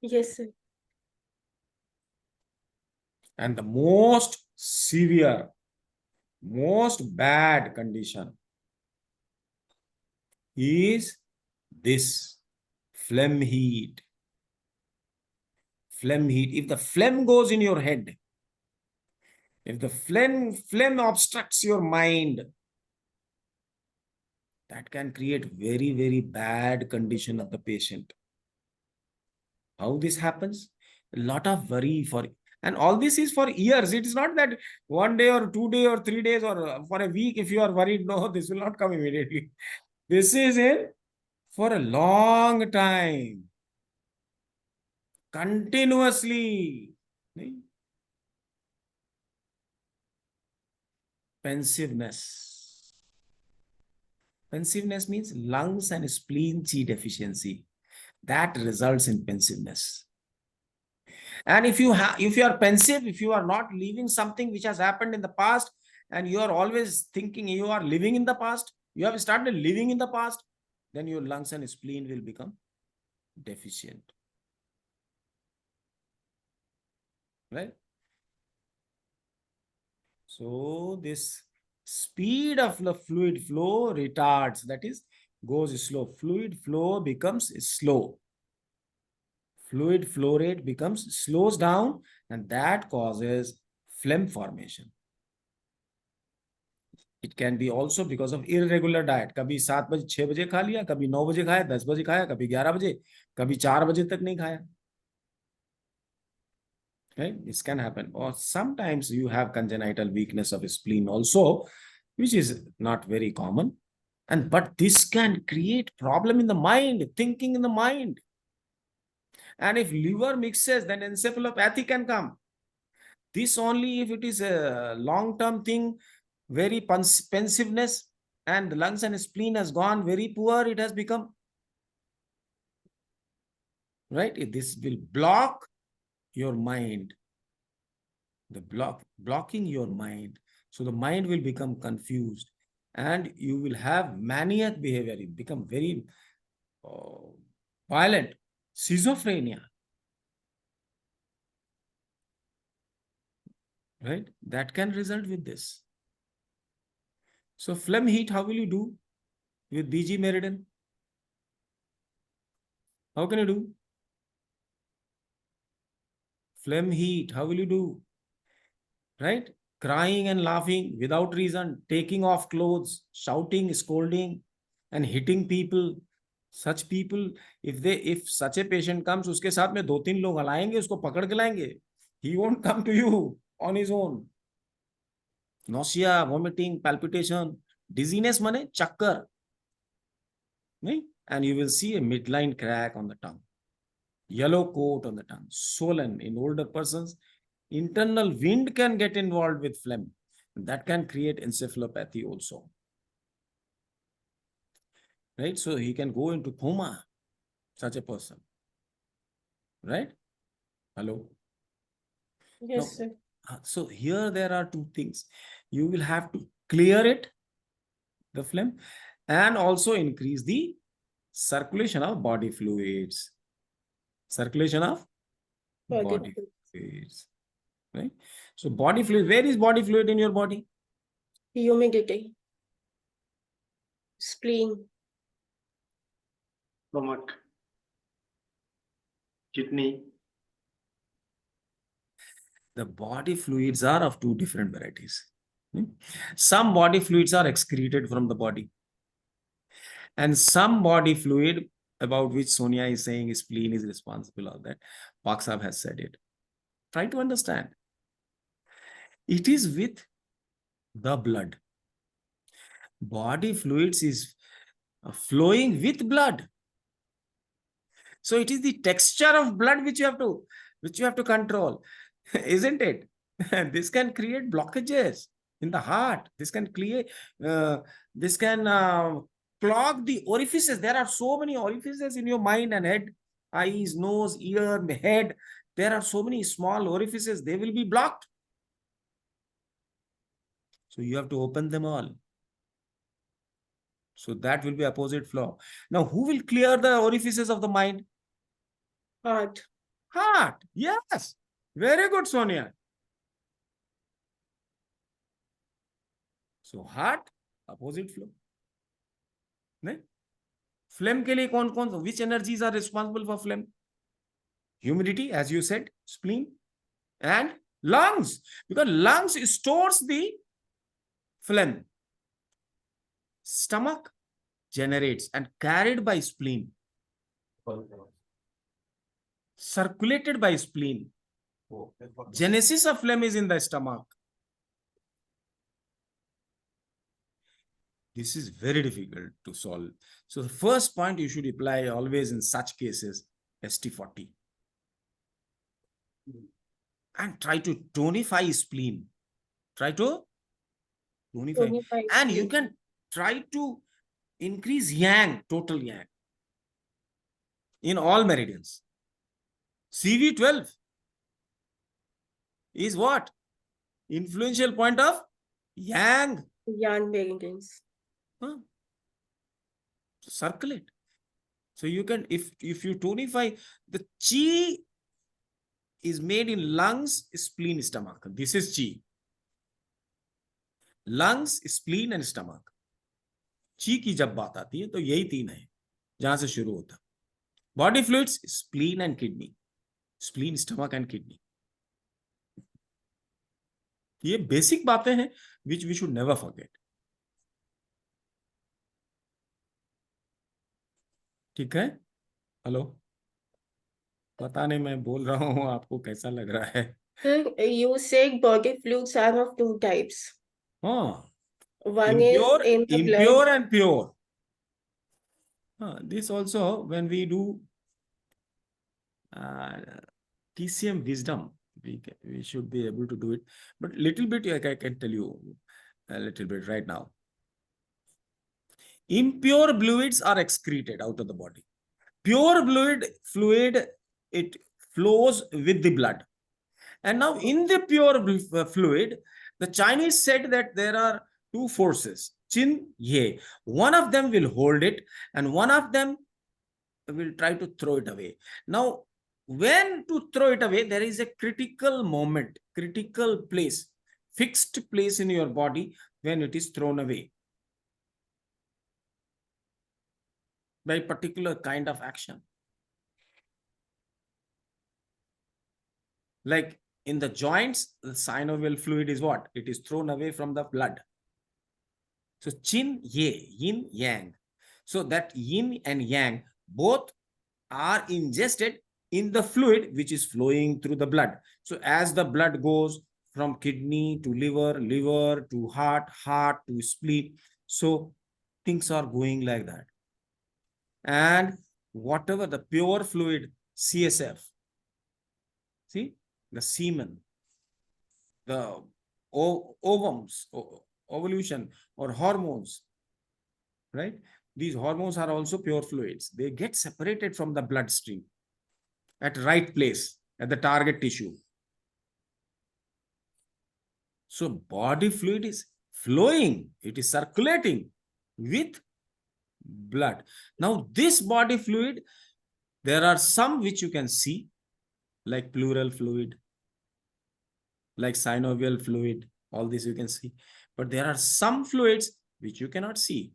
Yes, sir. And the most severe, most bad condition is this. Phlegm heat. Phlegm heat. If the phlegm goes in your head, if the phlegm obstructs your mind, that can create very, very bad condition of the patient. How this happens? A lot of worry and all this is for years. It is not that 1 day or 2 days or 3 days or for a week. If you are worried, no, this will not come immediately. This is it for a long time. Continuously. Pensiveness. Pensiveness means lungs and spleen chi deficiency. That results in pensiveness. And if you are pensive, if you are not leaving something which has happened in the past, and you are always thinking you are living in the past, you have started living in the past, then your lungs and spleen will become deficient. Right? So this speed of the fluid flow retards, that is, goes slow. Fluid flow becomes slow. Fluid flow rate slows down, and that causes phlegm formation. It can be also because of irregular diet. कभी 7 बजे 6 बजे खा लिया, कभी 9 बजे खाया, 10 बजे खाया, कभी 11 बजे, कभी 4 बजे तक नहीं खाया. Right? This can happen. Or sometimes you have congenital weakness of spleen also, which is not very common. But this can create problem in the mind, thinking in the mind. And if liver mixes, then encephalopathy can come. This only if it is a long-term thing, very pensiveness, and the lungs and spleen has gone very poor, it has become. Right? This will block your mind. The blocking your mind. So the mind will become confused and you will have maniac behavior. You become very violent, schizophrenia. Right? That can result with this. So phlegm heat, how will you do with BG meridian? How can you do? Phlegm heat, how will you do? Right? Crying and laughing without reason, taking off clothes, shouting, scolding, and hitting people. Such people, if such a patient comes, उसके साथ में 2-3 लोग लाएंगे, उसको पकड़ के लाएंगे. He won't come to you on his own. Nausea, vomiting, palpitation, dizziness माने चक्कर. नहीं? And you will see a midline crack on the tongue. Yellow coat on the tongue, swollen in older persons. Internal wind can get involved with phlegm. That can create encephalopathy also. Right? So he can go into coma, such a person. Right? Hello? Yes, Now, sir. so here there are two things. You will have to clear it, the phlegm, and also increase the circulation of body fluids. Circulation of body fluids. Right? So body fluid, where is body fluid in your body? Humidity. Spleen. Stomach. Kidney. The body fluids are of two different varieties. Some body fluids are excreted from the body. And some body fluid, about which Sonia is saying spleen is responsible of that. Pak Sahab has said it. Try to understand. It is with the blood. Body fluids is flowing with blood. So it is the texture of blood which you have to control, isn't it? This can create blockages in the heart. This can clog the orifices. There are so many orifices in your mind and head, eyes, nose, ear, head. There are so many small orifices. They will be blocked. So you have to open them all. So that will be opposite flow. Now, who will clear the orifices of the mind? Heart. Heart. Yes. Very good, Sonia. So heart, opposite flow. Phlegm के लिए कौन-कौन, which energies are responsible for phlegm? Humidity, as you said, spleen, and lungs, because lungs stores the phlegm. Stomach generates and carried by spleen, circulated by spleen. Genesis of phlegm is in the stomach. This is very difficult to solve. So the first point you should apply always in such cases, ST40. And try to tonify spleen. Try to tonify. And you can try to increase yang, total yang, in all meridians. CV12 is what? Influential point of yang. Yang meridians. Huh? Circulate. So you can, if you tonify, the chi is made in lungs, spleen, stomach. This is chi. Lungs, spleen and stomach. chi की जब बात आती है तो यही तीन है जहां से शुरू होता. Body fluids, spleen and kidney. Spleen, stomach and kidney. ये बेसिक बातें हैं which we should never forget. ठीक है? हेलो, पता नहीं मैं बोल रहा हूँ आपको कैसा लग रहा है? Sir, you said body fluids are of two types. हाँ, One is impure, in the blood. impure and pure. This also when we do TCM wisdom, we should be able to do it. But little bit, I can tell you a little bit right now. Impure fluids are excreted out of the body. Pure fluid, it flows with the blood. And now in the pure fluid, the Chinese said that there are two forces, Qin, Ye. One of them will hold it and one of them will try to throw it away. Now, when to throw it away, there is a critical moment, critical place, fixed place in your body when it is thrown away by a particular kind of action. Like in the joints, the synovial fluid is what? It is thrown away from the blood. So Qin, Ye, yin, yang. So that yin and yang both are ingested in the fluid which is flowing through the blood. So as the blood goes from kidney to liver, liver to heart, heart to spleen, so things are going like that. And whatever the pure fluid, CSF, see, the semen, the ovums, ovulation or hormones, right? These hormones are also pure fluids. They get separated from the bloodstream at right place, at the target tissue. So body fluid is flowing, it is circulating with blood. Now this body fluid, there are some which you can see, like pleural fluid, like synovial fluid, all this you can see. But there are some fluids which you cannot see.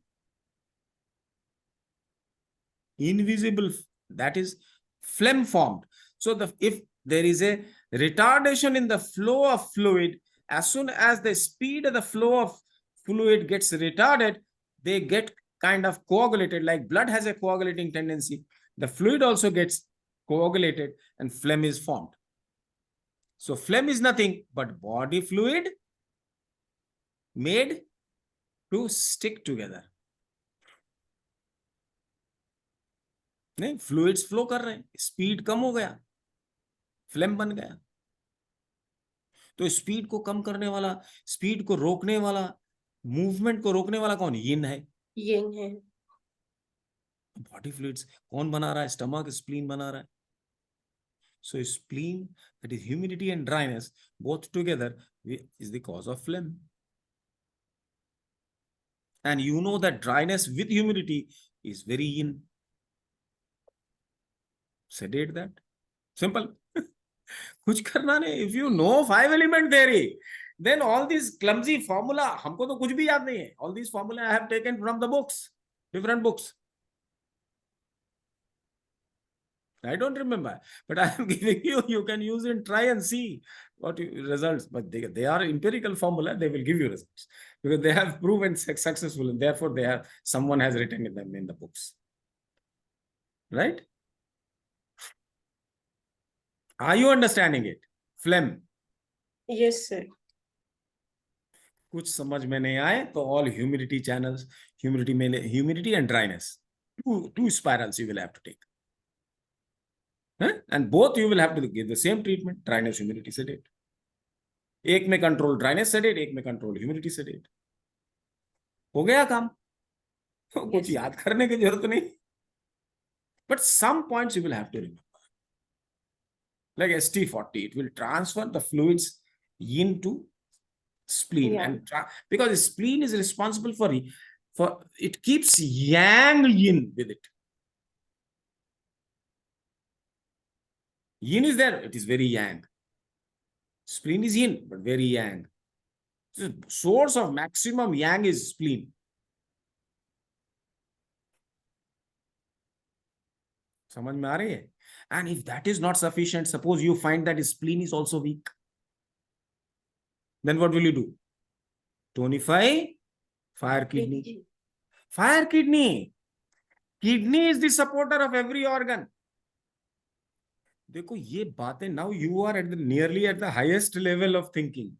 Invisible, that is phlegm formed. So if there is a retardation in the flow of fluid, as soon as the speed of the flow of fluid gets retarded, they get kind of coagulated. Like blood has a coagulating tendency, the fluid also gets coagulated and phlegm is formed. So phlegm is nothing but body fluid made to stick together. नहीं, fluids flow कर रहे हैं, speed कम हो गया, flame बन गया. तो speed को कम करने वाला, स्पीड को रोकने वाला, मूवमेंट को रोकने वाला कौन? यिन है. Yin है. बॉडी फ्लूइड्स कौन बना रहा है? स्टमक, स्प्लीन बना रहा है. So spleen, that is humidity and dryness, both together is the cause of phlegm. And you know that dryness with humidity is very yin. Sedate that. Simple. कुछ करना नहीं. If you know 5 element theory, then all these clumsy formula, हमको तो कुछ भी याद नहीं है. All these formula I have taken from the books, different books. I don't remember, but I am giving you, you can use it, try and see what results. But they are empirical formula, they will give you results because they have proven successful, and therefore they have, someone has written them in the books. Right? Are you understanding it? Phlegm. Yes, sir. कुछ समझ में नहीं आए तो all humidity channels, humidity and dryness, two spirals you will have to take. And both you will have to give the same treatment, dryness, humidity, sedate. एक में control dryness sedate, एक में कंट्रोल ह्यूमिडिटी सेडेट. हो गया काम. कुछ याद करने की जरूरत नहीं. But some points you will have to remember. Like ST40, it will transfer the fluids into spleen. Yeah. And because spleen is responsible for it keeps yang yin with it. Yin is there, it is very yang. Spleen is yin, but very yang. So source of maximum yang is spleen. समझ में आ रही है? And if that is not sufficient, suppose you find that spleen is also weak, then what will you do? Tonify fire kidney. Fire kidney. Kidney is the supporter of every organ. देखो ये बातें, now you are at the nearly at the highest level of thinking.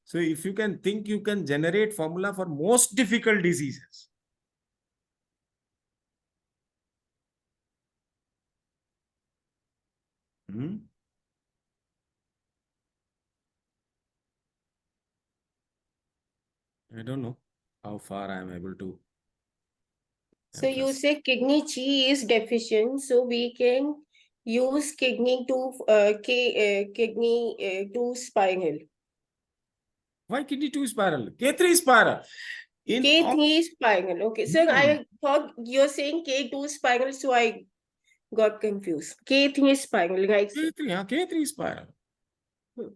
So if you can think, you can generate formula for most difficult diseases. I don't know how far I am able to. So you address. say kidney G is deficient, so we can use kidney to spinal. Why kidney 2 spiral? K3 spiral. In all, K3 spinal. Okay. So I thought you're saying K2 spinal, so I got confused. K3 spinal, right? Sir? K3, K3 spiral. Hmm.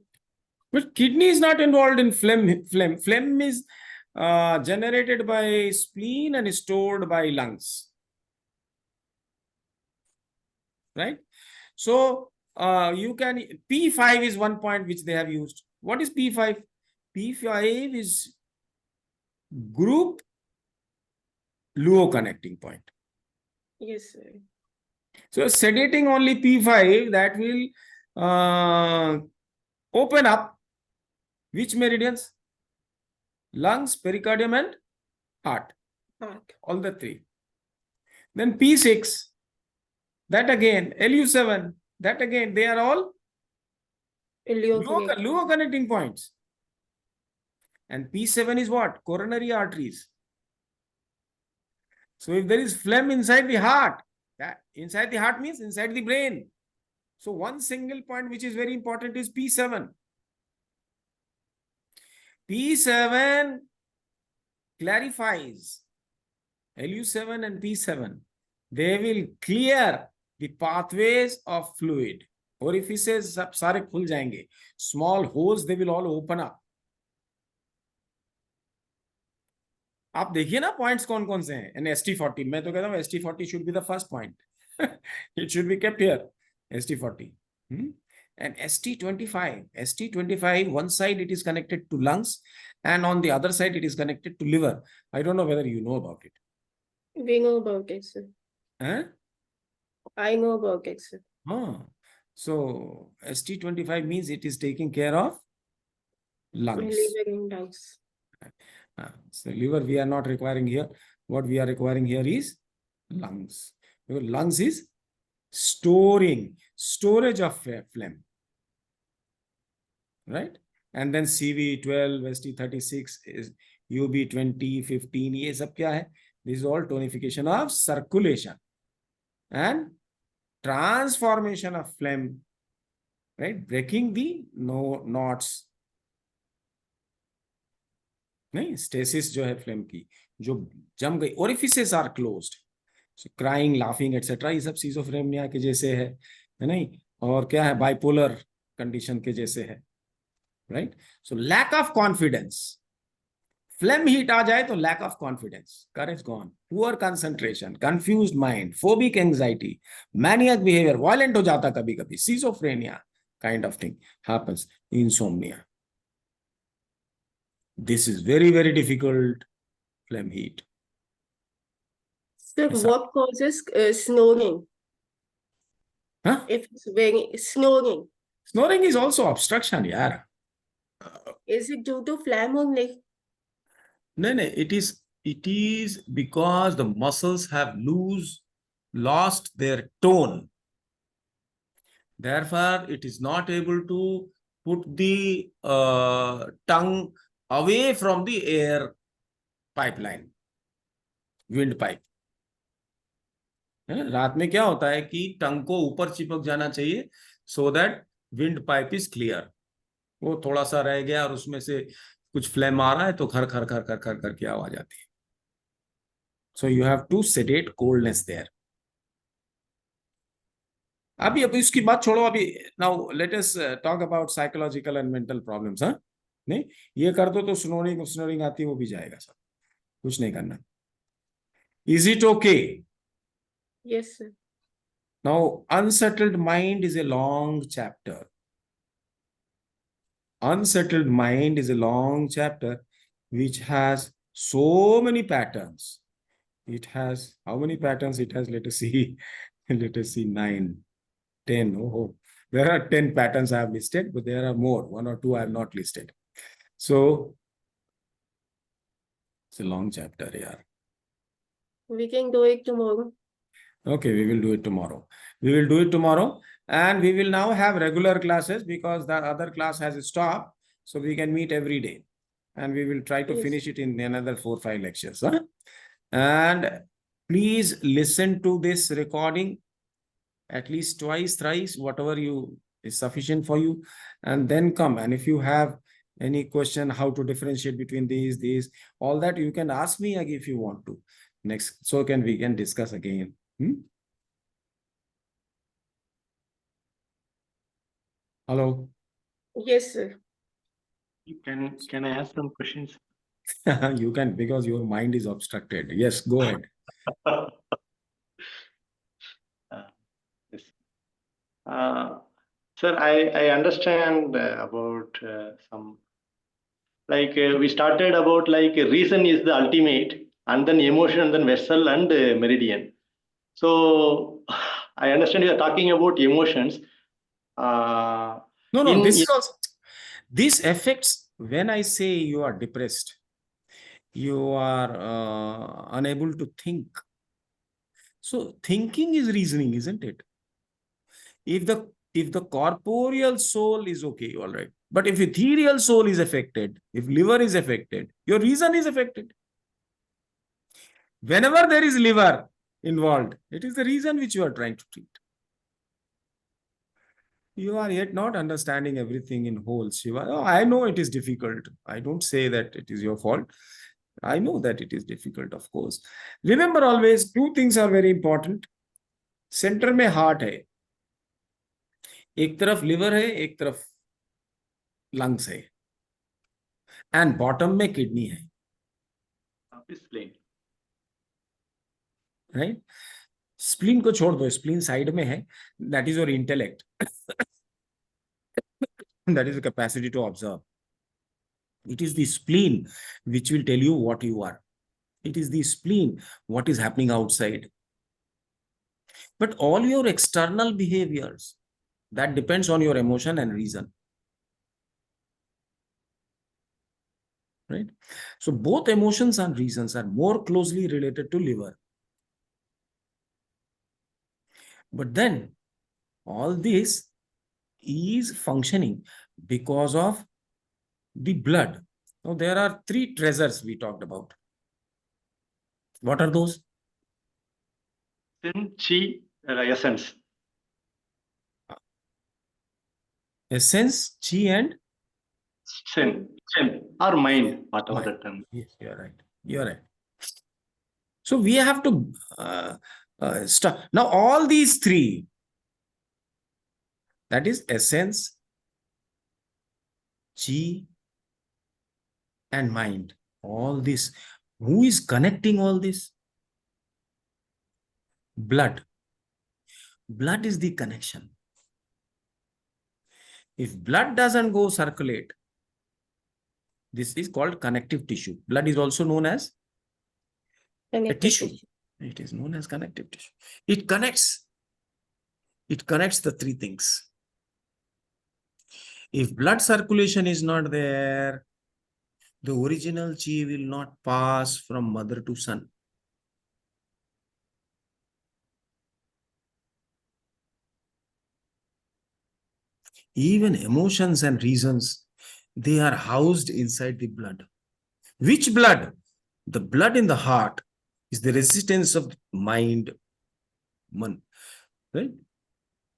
But kidney is not involved in phlegm. Phlegm is generated by spleen and stored by lungs. Right? So you can, P5 is one point which they have used. What is P5? P5 is group luo connecting point. Yes, sir. So sedating only P5, that will open up which meridians? Lungs, pericardium and heart. Heart. All the three. Then P6, that again, LU7, that again, they are all Iliophonic. luo connecting points. And P7 is what? Coronary arteries. So if there is phlegm inside the heart, that inside the heart means inside the brain. So one single point which is very important is P7. P7 clarifies LU7 and P7. They will clear the pathways of fluid. Orifices सब सारे खुल जाएंगे. Small holes, they will all open up. आप देखिए ना points कौन कौन से हैं. And ST40, मैं तो कहता हूँ ST40 should be the first point. It should be kept here. ST40. And ST25, one side it is connected to lungs, and on the other side it is connected to liver. I don't know whether you know about it. We know about it, sir. Huh? I know about it, sir. So ST25 means it is taking care of lungs. Liver and lungs. So liver we are not requiring here. What we are requiring here is lungs. Because lungs is storage of phlegm. Right? And then CV12, ST36 is UB20, 15. ये सब क्या है? This is all tonification of circulation and transformation of phlegm, right? Breaking the knots. नहीं, stasis जो है phlegm की, जो जम गई, orifices are closed. So crying, laughing, etc. ये सब schizophrenia के जैसे है नहीं? और क्या है? Bipolar condition के जैसे है, right? So lack of confidence. Phlegm heat आ जाए तो lack of confidence, courage gone, poor concentration, confused mind, phobic anxiety, maniac behavior, violent हो जाता कभी कभी, schizophrenia kind of thing happens, insomnia. This is very, very difficult, phlegm heat. Sir, Yes, what causes snoring? Huh? If it's very snoring, Snoring is also obstruction, yaar. is it due to phlegm only? No, it is because the muscles have lost their tone. Therefore, it is not able to put the tongue away from the air pipeline, wind pipe. रात में क्या होता है कि टंग को ऊपर चिपक जाना चाहिए, so that wind pipe is clear. वो थोड़ा सा रह गया और उसमें से कुछ फ्लेम आ रहा है तो खर खर खर खर खर करके आवाज आती है. So you have to sedate coldness there. अभी इसकी बात छोड़ो. अभी now let us talk about psychological and mental problems. हाँ, नहीं ये कर दो तो स्नोरिंग आती है, वो भी जाएगा सब, कुछ नहीं करना. Is it okay? Yes, sir. Now unsettled mind is a long chapter. Unsettled mind is a long chapter which has so many patterns. It has how many patterns it has? Let us see. Let us see 9, 10. Oh, there are 10 patterns I have listed, but there are more. 1 or 2 I have not listed. So it's a long chapter here. We can do it tomorrow. Okay, we will do it tomorrow. We will do it tomorrow, and we will now have regular classes because the other class has stopped. So we can meet every day, and we will try to Yes. finish it in another 4 or 5 lectures. Huh? And please listen to this recording at least twice, thrice, whatever you is sufficient for you, and then come. And if you have any question, how to differentiate between these, all that you can ask me if you want to. Next, so we can discuss again. Hello. Yes, sir. Can I ask some questions? You can, because your mind is obstructed. Yes, go ahead. Yes. Sir, I understand about some, like we started about like reason is the ultimate, and then emotion, and then vessel and meridian. So I understand you are talking about emotions. No, in this is also, this affects when I say you are depressed, you are unable to think. So thinking is reasoning, isn't it? If the corporeal soul is okay, all right. But if ethereal soul is affected, if liver is affected, your reason is affected. Whenever there is liver involved, it is the reason which you are trying to treat. You are yet not understanding everything in whole, Shiva. Oh, I know it is difficult. I don't say that it is your fault. I know that it is difficult, of course. Remember always, 2 things are very important. Centre में heart है, एक तरफ liver है, एक तरफ lungs है, and bottom में kidney है, spleen. राइट. स्प्लीन को छोड़ दो, स्प्लीन साइड में है. That is your intellect. That is the capacity to observe. It is the spleen which will tell you what you are. It is the spleen what is happening outside. But all your external behaviors, that depends on your emotion and reason. Right? So both emotions and reasons are more closely related to liver. But then all this is functioning because of the blood. Now there are 3 treasures we talked about. What are those? Then chi, essence. Essence, chi, and Sen or mind, whatever mind. the term. Yes, you are right. You are right. So we have to start. Now all these 3, that is essence, chi, and mind. All this. Who is connecting all this? Blood. Blood is the connection. If blood doesn't go circulate, this is called connective tissue. Blood is also known as a Connective tissue. tissue. It is known as connective tissue. It connects. It connects the 3 things. If blood circulation is not there, the original chi will not pass from mother to son. Even emotions and reasons, they are housed inside the blood. Which blood? The blood in the heart is the resistance of mind, man, right?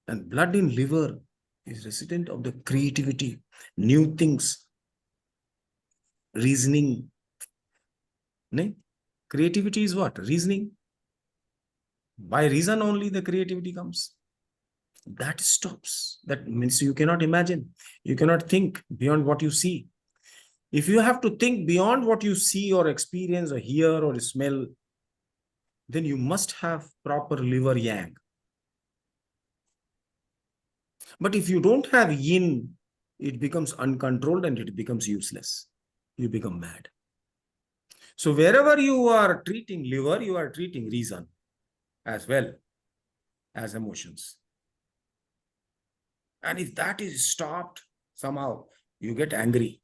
And blood in liver is resident of the creativity, new things, reasoning. Ne? Creativity is what? Reasoning. By reason only the creativity comes. That stops. That means you cannot imagine. You cannot think beyond what you see. If you have to think beyond what you see or experience or hear or smell, then you must have proper liver yang. But if you don't have yin, it becomes uncontrolled and it becomes useless. You become mad. So wherever you are treating liver, you are treating reason as well as emotions. And if that is stopped somehow, you get angry.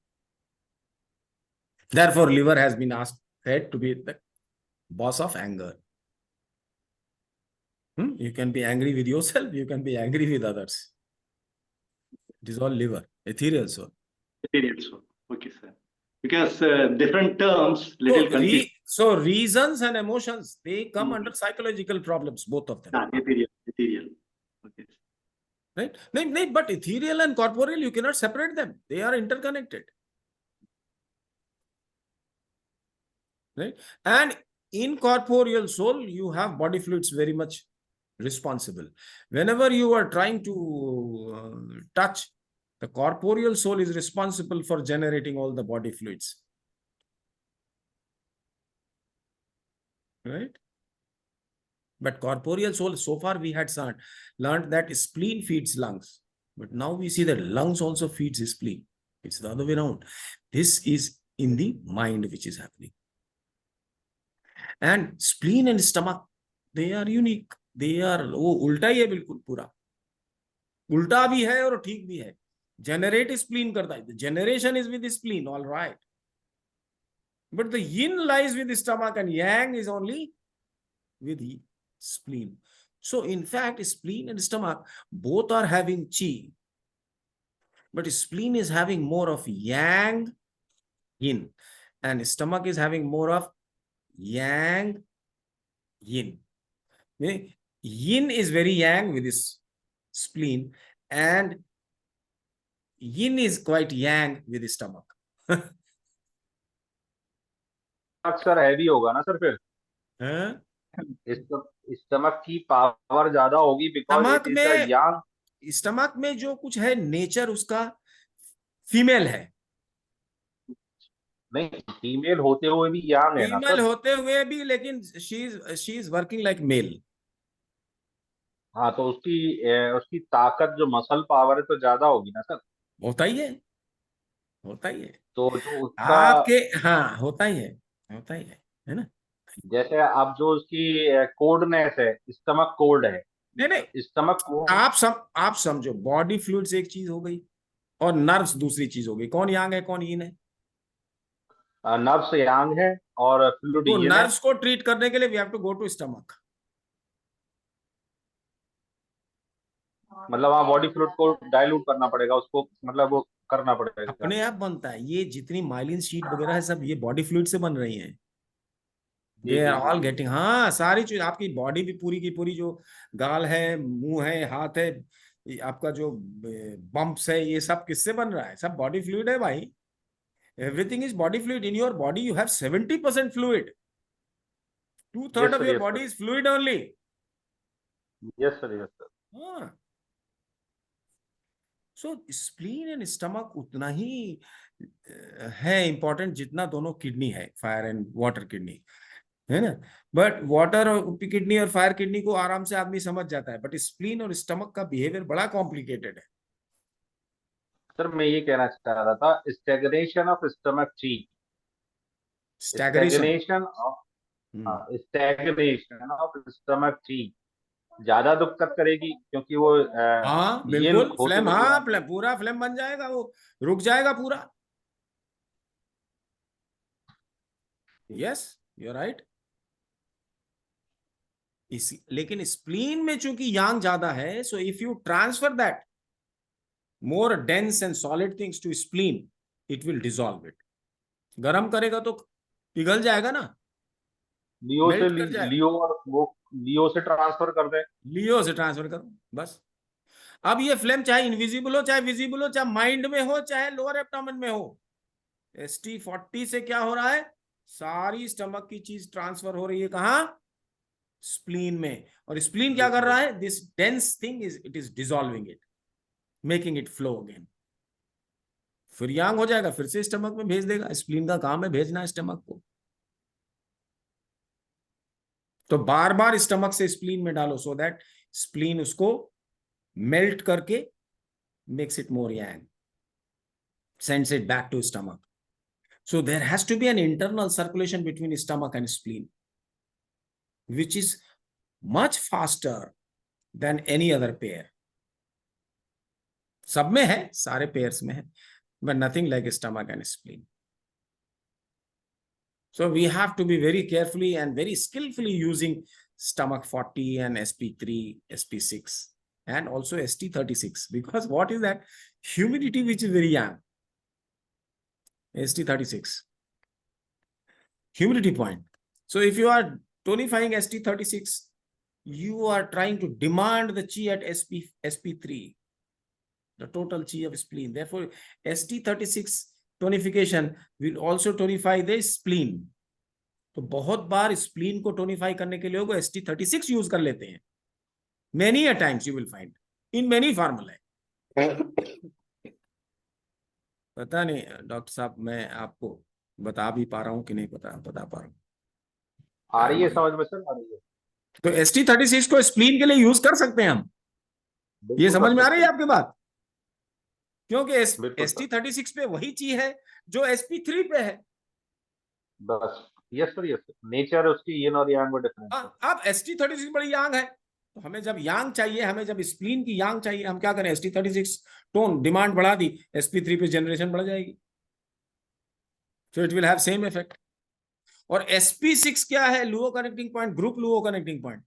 Therefore, liver has been said to be the boss of anger. You can be angry with yourself, you can be angry with others. It is all liver, ethereal soul. Ethereal soul. Okay, sir. Because different terms, So, little confused. so reasons and emotions, they come under psychological problems, both of them. Ethereal. Okay. Right? But ethereal and corporeal, you cannot separate them. They are interconnected. Right? And in corporeal soul, you have body fluids very much responsible. Whenever you are trying to touch, the corporeal soul is responsible for generating all the body fluids. Right? But corporeal soul, so far we had learned that spleen feeds lungs. But now we see that lungs also feeds spleen. It's the other way around. This is in the mind which is happening. And spleen and stomach, they are unique. They are, वो उल्टा ही है बिल्कुल पूरा. उल्टा भी है और ठीक भी है. Generate spleen करता है. The generation is with the spleen, all right. But the yin lies with the stomach and yang is only with the spleen. So in fact, spleen and stomach both are having chi. But spleen is having more of yang, yin. And stomach is having more of yang, yin. Yin is very yang with this spleen, and yin is quite yang with the stomach. Sir heavy होगा ना sir फिर हाँ? Stomach की power ज्यादा होगी because stomach it is the Yang stomach में जो कुछ है नेचर उसका फीमेल है. नहीं फीमेल होते हुए भी यांग है ना फीमेल सर होते हुए भी, लेकिन she is working like male. हाँ तो उसकी ताकत जो मसल पावर है तो ज्यादा होगी ना सर होता ही है, होता ही है. तो जो उसका आपके हाँ होता ही है ना. जैसे अब जो उसकी कोल्डनेस है स्टमक कोल्ड है नहीं स्टमक आप समझो, बॉडी फ्लूइड्स एक चीज हो गई और नर्व्स दूसरी चीज हो गई. कौन यांग है कौन यीन है? नर्व्स यांग है और फ्लूइड तो यीन है नर्व्स को ट्रीट करने के लिए we have to go to stomach. मतलब वहाँ बॉडी फ्लूइड को डाइल्यूट करना पड़ेगा उसको मतलब वो करना पड़ेगा अपने आप बनता है. ये जितनी माइलिन शीट वगैरह है सब ये बॉडी फ्लूइड से बन रही है. They are all getting. हाँ सारी चीज आपकी बॉडी भी पूरी की पूरी, जो गाल है, मुंह है, हाथ है, आपका जो बम्प्स है, ये सब किससे बन रहा है? सब बॉडी फ्लूइड है भाई. Everything is body fluid. In your body you have 70% fluid. 2/3 of your body is fluid only. Yes sir हाँ. सो स्प्लीन एंड स्टमक उतना ही है इंपॉर्टेंट जितना दोनों किडनी है, फायर एंड वाटर किडनी, है ना. बट वाटर किडनी और फायर किडनी को आराम से आदमी समझ जाता है, बट स्प्लीन और स्टमक का बिहेवियर बड़ा कॉम्प्लिकेटेड है. सर मैं ये कहना चाह रहा था स्टैग्नेशन ऑफ स्टमक ची स्टैग्नेशन ऑफ स्टमक ची ज्यादा दिक्कत करेगी क्योंकि वो हाँ बिल्कुल फ्लेम. हाँ पूरा फ्लेम बन जाएगा, वो रुक जाएगा पूरा. Yes you are right. लेकिन स्प्लीन में चूंकि यांग ज्यादा है, so if you transfer that more dense and solid things to spleen, it will dissolve it. गरम करेगा तो पिघल जाएगा ना. लियो से ट्रांसफर कर दे. लियो से ट्रांसफर करो बस. अब ये फ्लेम चाहे इनविजिबल हो, चाहे विजिबल हो, चाहे माइंड में हो, चाहे लोअर एब्डोमेन में हो, ST40 से क्या हो रहा है? सारी स्टमक की चीज ट्रांसफर हो रही है कहां? स्प्लीन में. और स्प्लीन क्या कर रहा है? This dense thing it is dissolving it, making it flow again. फिर यांग हो जाएगा, फिर से स्टमक में भेज देगा. स्प्लीन का काम है भेजना स्टमक को. तो बार बार स्टमक से स्प्लीन में डालो, सो दैट स्प्लीन उसको मेल्ट करके makes it more yang, sends it back to stomach. So there has to be an internal circulation between stomach and spleen, which is much faster than any other pair. सब में है, सारे pairs में है, but nothing like stomach and spleen. So we have to be very carefully and very skillfully using stomach 40 and SP3, SP6 and also ST36, because what is that? Humidity which is very young. ST36. Humidity point. So if you are tonifying ST36, you are trying to demand the chi at SP3, the total chi of spleen. Therefore, ST36 tonification will also tonify the spleen. तो बहुत बार spleen को टोनिफाई करने के लिए वो ST36 use कर लेते हैं. Many a times you will find in many formulae. पता नहीं डॉक्टर साहब, मैं आपको बता भी पा रहा हूँ कि नहीं बता पा रहा हूँ. आ रही है समझ में सर, आ रही है. तो ST36 को स्प्लीन के लिए यूज कर सकते हैं हम. ये समझ में आ रही है आपकी बात? क्योंकि ST36 पे वही चीज है जो SP3 पे है. बस यस सर, यस. नेचर उसकी यिन और यांग में डिफरेंस है. अब ST36 बड़ी यांग है, तो हमें जब यांग चाहिए, हमें जब स्प्लीन की यांग चाहिए, हम क्या करें? ST36 टोन डिमांड बढ़ा दी, SP3 पे जनरेशन बढ़ जाएगी. So it will have same effect. और SP6 क्या है? Luo connecting point, group Luo connecting point,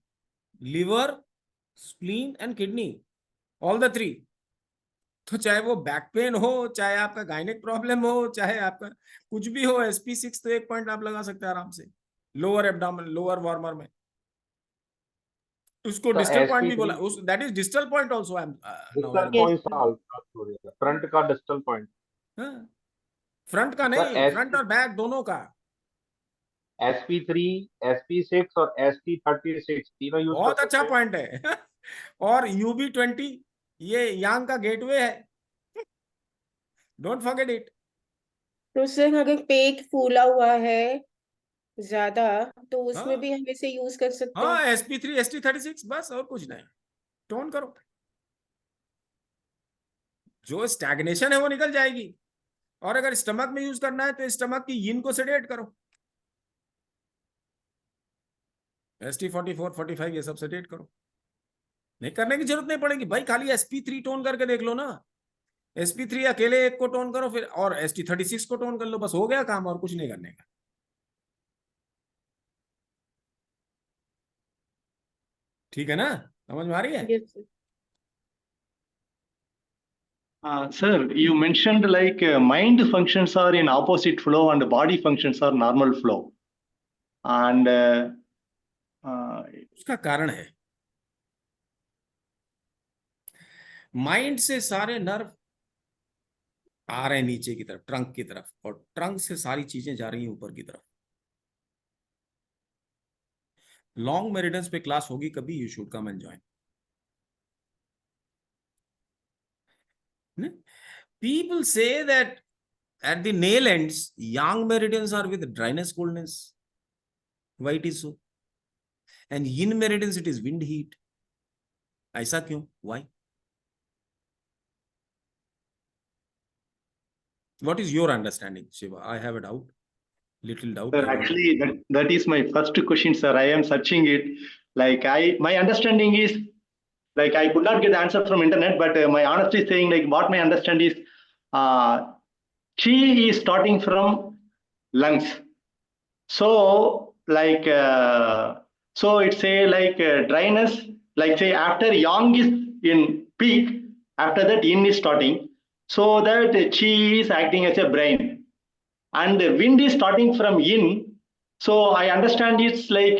liver, spleen and kidney, all the 3. तो चाहे वो बैक पेन हो, चाहे आपका गायनेक प्रॉब्लम हो, चाहे आपका कुछ भी हो, SP6 तो एक पॉइंट आप लगा सकते हैं आराम से लोअर एब्डोमेन, लोअर वार्मर में. उसको डिस्टल पॉइंट भी बोला, उस that is distal point also. I am distal point front का डिस्टल पॉइंट. फ्रंट का नहीं, फ्रंट और बैक दोनों का. SP3, SP6 और ST36 तीनों यूज बहुत अच्छा पॉइंट है. और UB20 ये यांग का गेटवे है. Don't forget it. तो सर अगर पेट फूला हुआ है ज्यादा, तो उसमें हाँ. भी हम इसे यूज कर सकते हैं. हाँ, SP3 ST36 बस, और कुछ नहीं. टोन करो, जो स्टैग्नेशन है वो निकल जाएगी. और अगर स्टमक में यूज करना है तो स्टमक की यिन को सेडेट करो. ST44, 45 ये सब सेडेट करो. नहीं करने की जरूरत नहीं पड़ेगी भाई, खाली SP3 टोन करके देख लो ना. SP3 अकेले एक को टोन करो, फिर और ST36 को टोन कर लो, बस हो गया काम, और कुछ नहीं करने का. ठीक है ना? समझ में आ रही है? Yes, sir. Sir, you mentioned like mind functions are in opposite flow and body functions are normal flow. And उसका कारण है, माइंड से सारे नर्व आ रहे हैं नीचे की तरफ, ट्रंक की तरफ, और ट्रंक से सारी चीजें जा रही हैं ऊपर की तरफ. लॉन्ग मेरिडियंस पे क्लास होगी कभी, you should come and join. People say that at the nail ends, yang meridians are with dryness, coldness. Why it is so? And yin meridians, it is wind, heat. ऐसा क्यों? Why? What is your understanding, Shiva? I have a doubt, little doubt. sir, actually, that is my first question, sir. I am searching it. Like my understanding is, like I could not get the answer from internet, but my honesty saying, like what my understand is, chi is starting from lungs. So like, so it's a like dryness, like say after yang is in peak, after that yin is starting. So that chi is acting as a brain. And the wind is starting from yin. So I understand it's like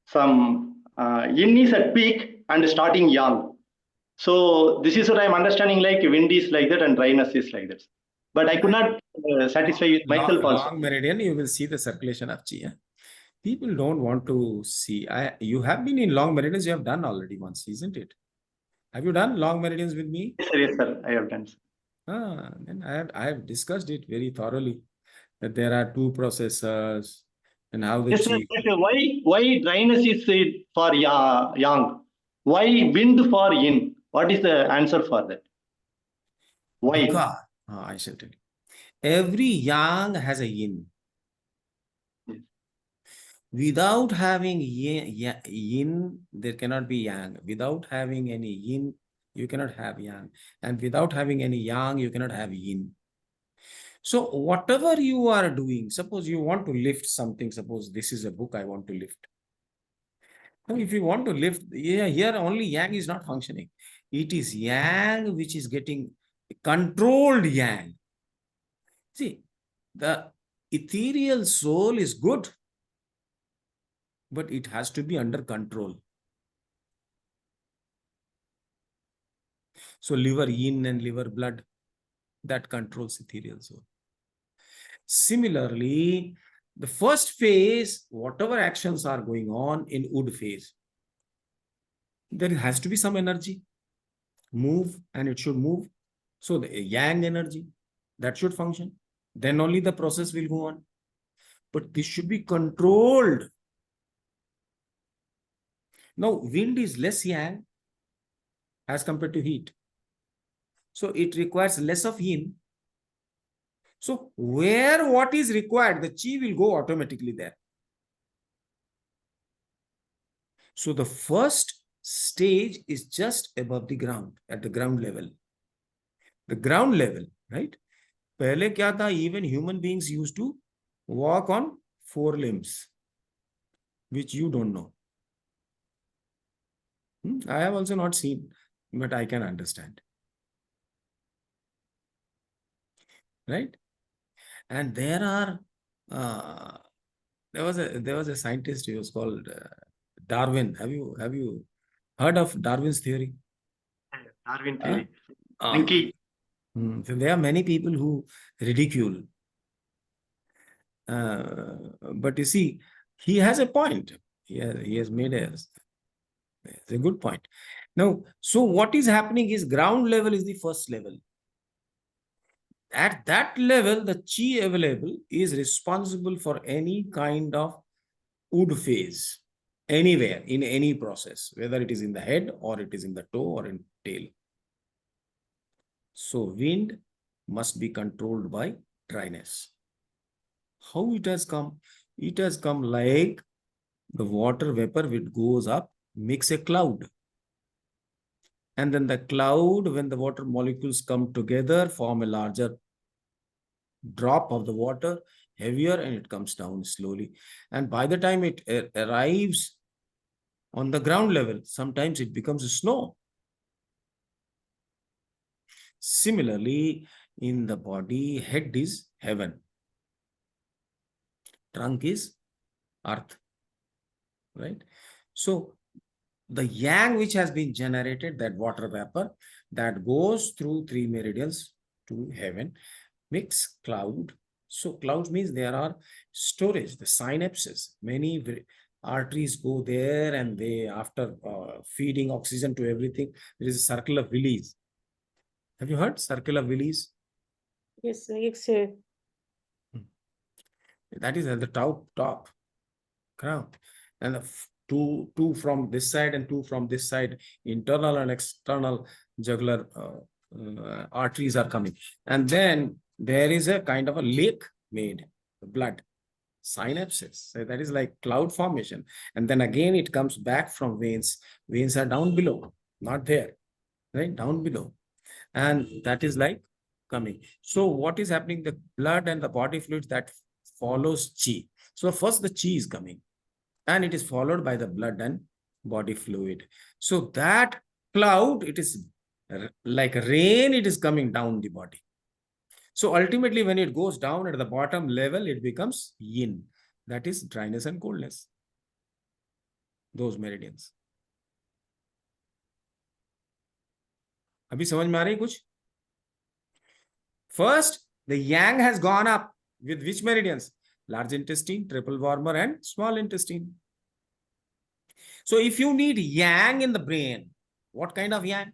some yin is at peak and starting yang. So this is what I'm understanding, like wind is like that and dryness is like that. But I could not satisfy with myself also. Long meridian, you will see the circulation of chi. People don't want to see. You have been in long meridians, you have done already once, isn't it? Have you done long meridians with me? Yes, sir, I have done. Then I have discussed it very thoroughly, that there are two processes and how the Yes, sir, chi. but why dryness is for yang? Why wind for yin? What is the answer for that? Why? I shall tell you. Every yang has a yin. Yes. Without having yin, there cannot be yang. Without having any yin, you cannot have yang. And without having any yang, you cannot have yin. So whatever you are doing, suppose you want to lift something, suppose this is a book I want to lift. Now, if you want to lift, here only yang is not functioning. It is yang which is getting controlled yang. See, the ethereal soul is good, but it has to be under control. So liver yin and liver blood, that controls ethereal soul. Similarly, the first phase, whatever actions are going on in wood phase, there has to be some energy, move, and it should move. So the yang energy, that should function. Then only the process will go on. But this should be controlled. Now, wind is less yang as compared to heat. So it requires less of yin. So where what is required, the chi will go automatically there. So the first stage is just above the ground, at the ground level. The ground level, right? Pehle kya tha? Even human beings used to walk on 4 limbs, which you don't know. I have also not seen, but I can understand. Right? And there are, there was a scientist who was called Darwin. Have you heard of Darwin's theory? Darwin theory. Uh, Linky. So there are many people who ridicule. But you see, he has a point. He has made a good point. Now, so what is happening is ground level is the first level. At that level, the chi available is responsible for any kind of wood phase, anywhere, in any process, whether it is in the head or it is in the toe or in tail. So wind must be controlled by dryness. How it has come? It has come like the water vapor which goes up, makes a cloud. And then the cloud, when the water molecules come together, form a larger drop of the water, heavier, and it comes down slowly. And by the time it arrives on the ground level, sometimes it becomes snow. Similarly, in the body, head is heaven, trunk is earth, right? So the yang which has been generated, that water vapor, that goes through 3 meridians to heaven, makes cloud. So cloud means there are storage, the synapses. Many arteries go there, and they, after feeding oxygen to everything, there is a circle of Willis. Have you heard circle of Willis? Yes, like so. That is at the top crown, and two from this side and 2 from this side, internal and external jugular arteries are coming, and then there is a kind of a lake made, blood, synapses. So that is like cloud formation, and then again it comes back from veins. Veins are down below, not there, right? Down below, and that is like coming. So what is happening? The blood and the body fluids, that follows chi. So first the chi is coming, and it is followed by the blood and body fluid. So that cloud, it is like rain, it is coming down the body. So ultimately, when it goes down at the bottom level, it becomes yin. That is dryness and coldness. Those meridians. अभी समझ में आ रही कुछ? First, the yang has gone up with which meridians? Large intestine, triple warmer, and small intestine. So if you need yang in the brain, what kind of yang?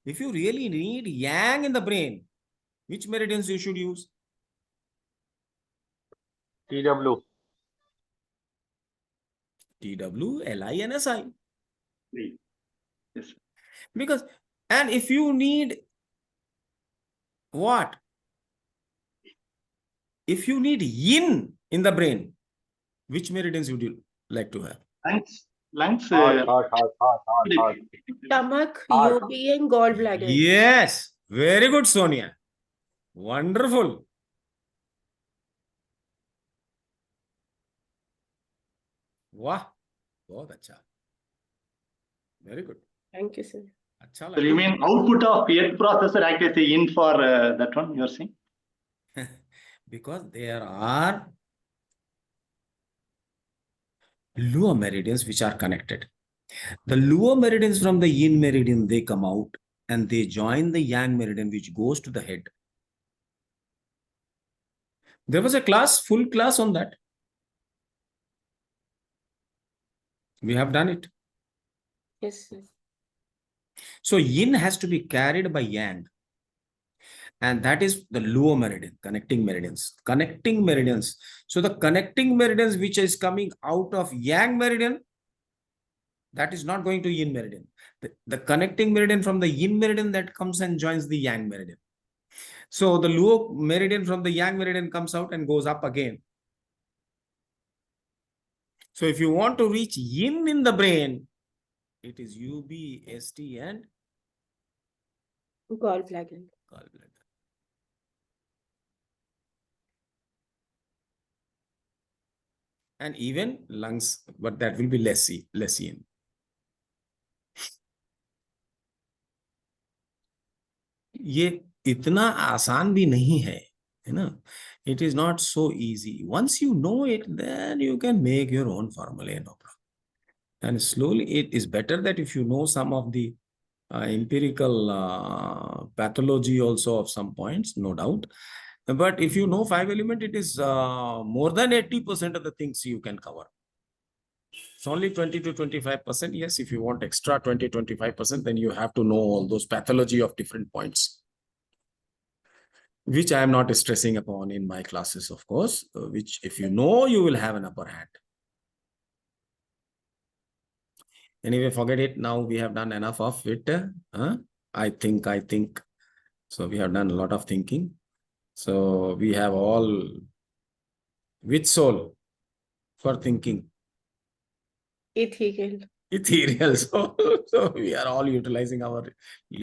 If you really need yang in the brain, which meridians you should use? TW. Three. LINSI. Yes. Because, and if you need What? If you need yin in the brain, which meridians would you like to have? Lungs, Heart. Stomach, Heart. UB, and gallbladder. Yes, very good, Sonia. Wonderful. वाह, बहुत अच्छा. Very good. Thank you, sir. अच्छा So you लगा. mean output of earth processor act as a in for that one you are saying? Because there are lower meridians which are connected. The lower meridians from the yin meridian, they come out and they join the yang meridian which goes to the head. There was a class, full class on that. We have done it. Yes, sir. So yin has to be carried by yang. And that is the lower meridian, connecting meridians. Connecting meridians. So the connecting meridians which is coming out of yang meridian, that is not going to yin meridian. The connecting meridian from the yin meridian that comes and joins the yang meridian. So the lower meridian from the yang meridian comes out and goes up again. So if you want to reach yin in the brain, it is UB, ST, and Gallbladder. gallbladder. And even lungs, but that will be less yin. ये इतना आसान भी नहीं है ना? It is not so easy. Once you know it, then you can make your own formula, no problem. And slowly, it is better that if you know some of the empirical pathology also of some points, no doubt. But if you know 5 element, it is more than 80% of the things you can cover. It's only 20 to 25%. Yes, if you want extra 20, 25%, then you have to know all those pathology of different points, which I am not stressing upon in my classes, of course, which if you know, you will have an upper hand. Anyway, forget it. Now we have done enough of it. I think. So we have done a lot of thinking. So we have all which soul for thinking? Ethereal. Ethereal. So we are all utilizing our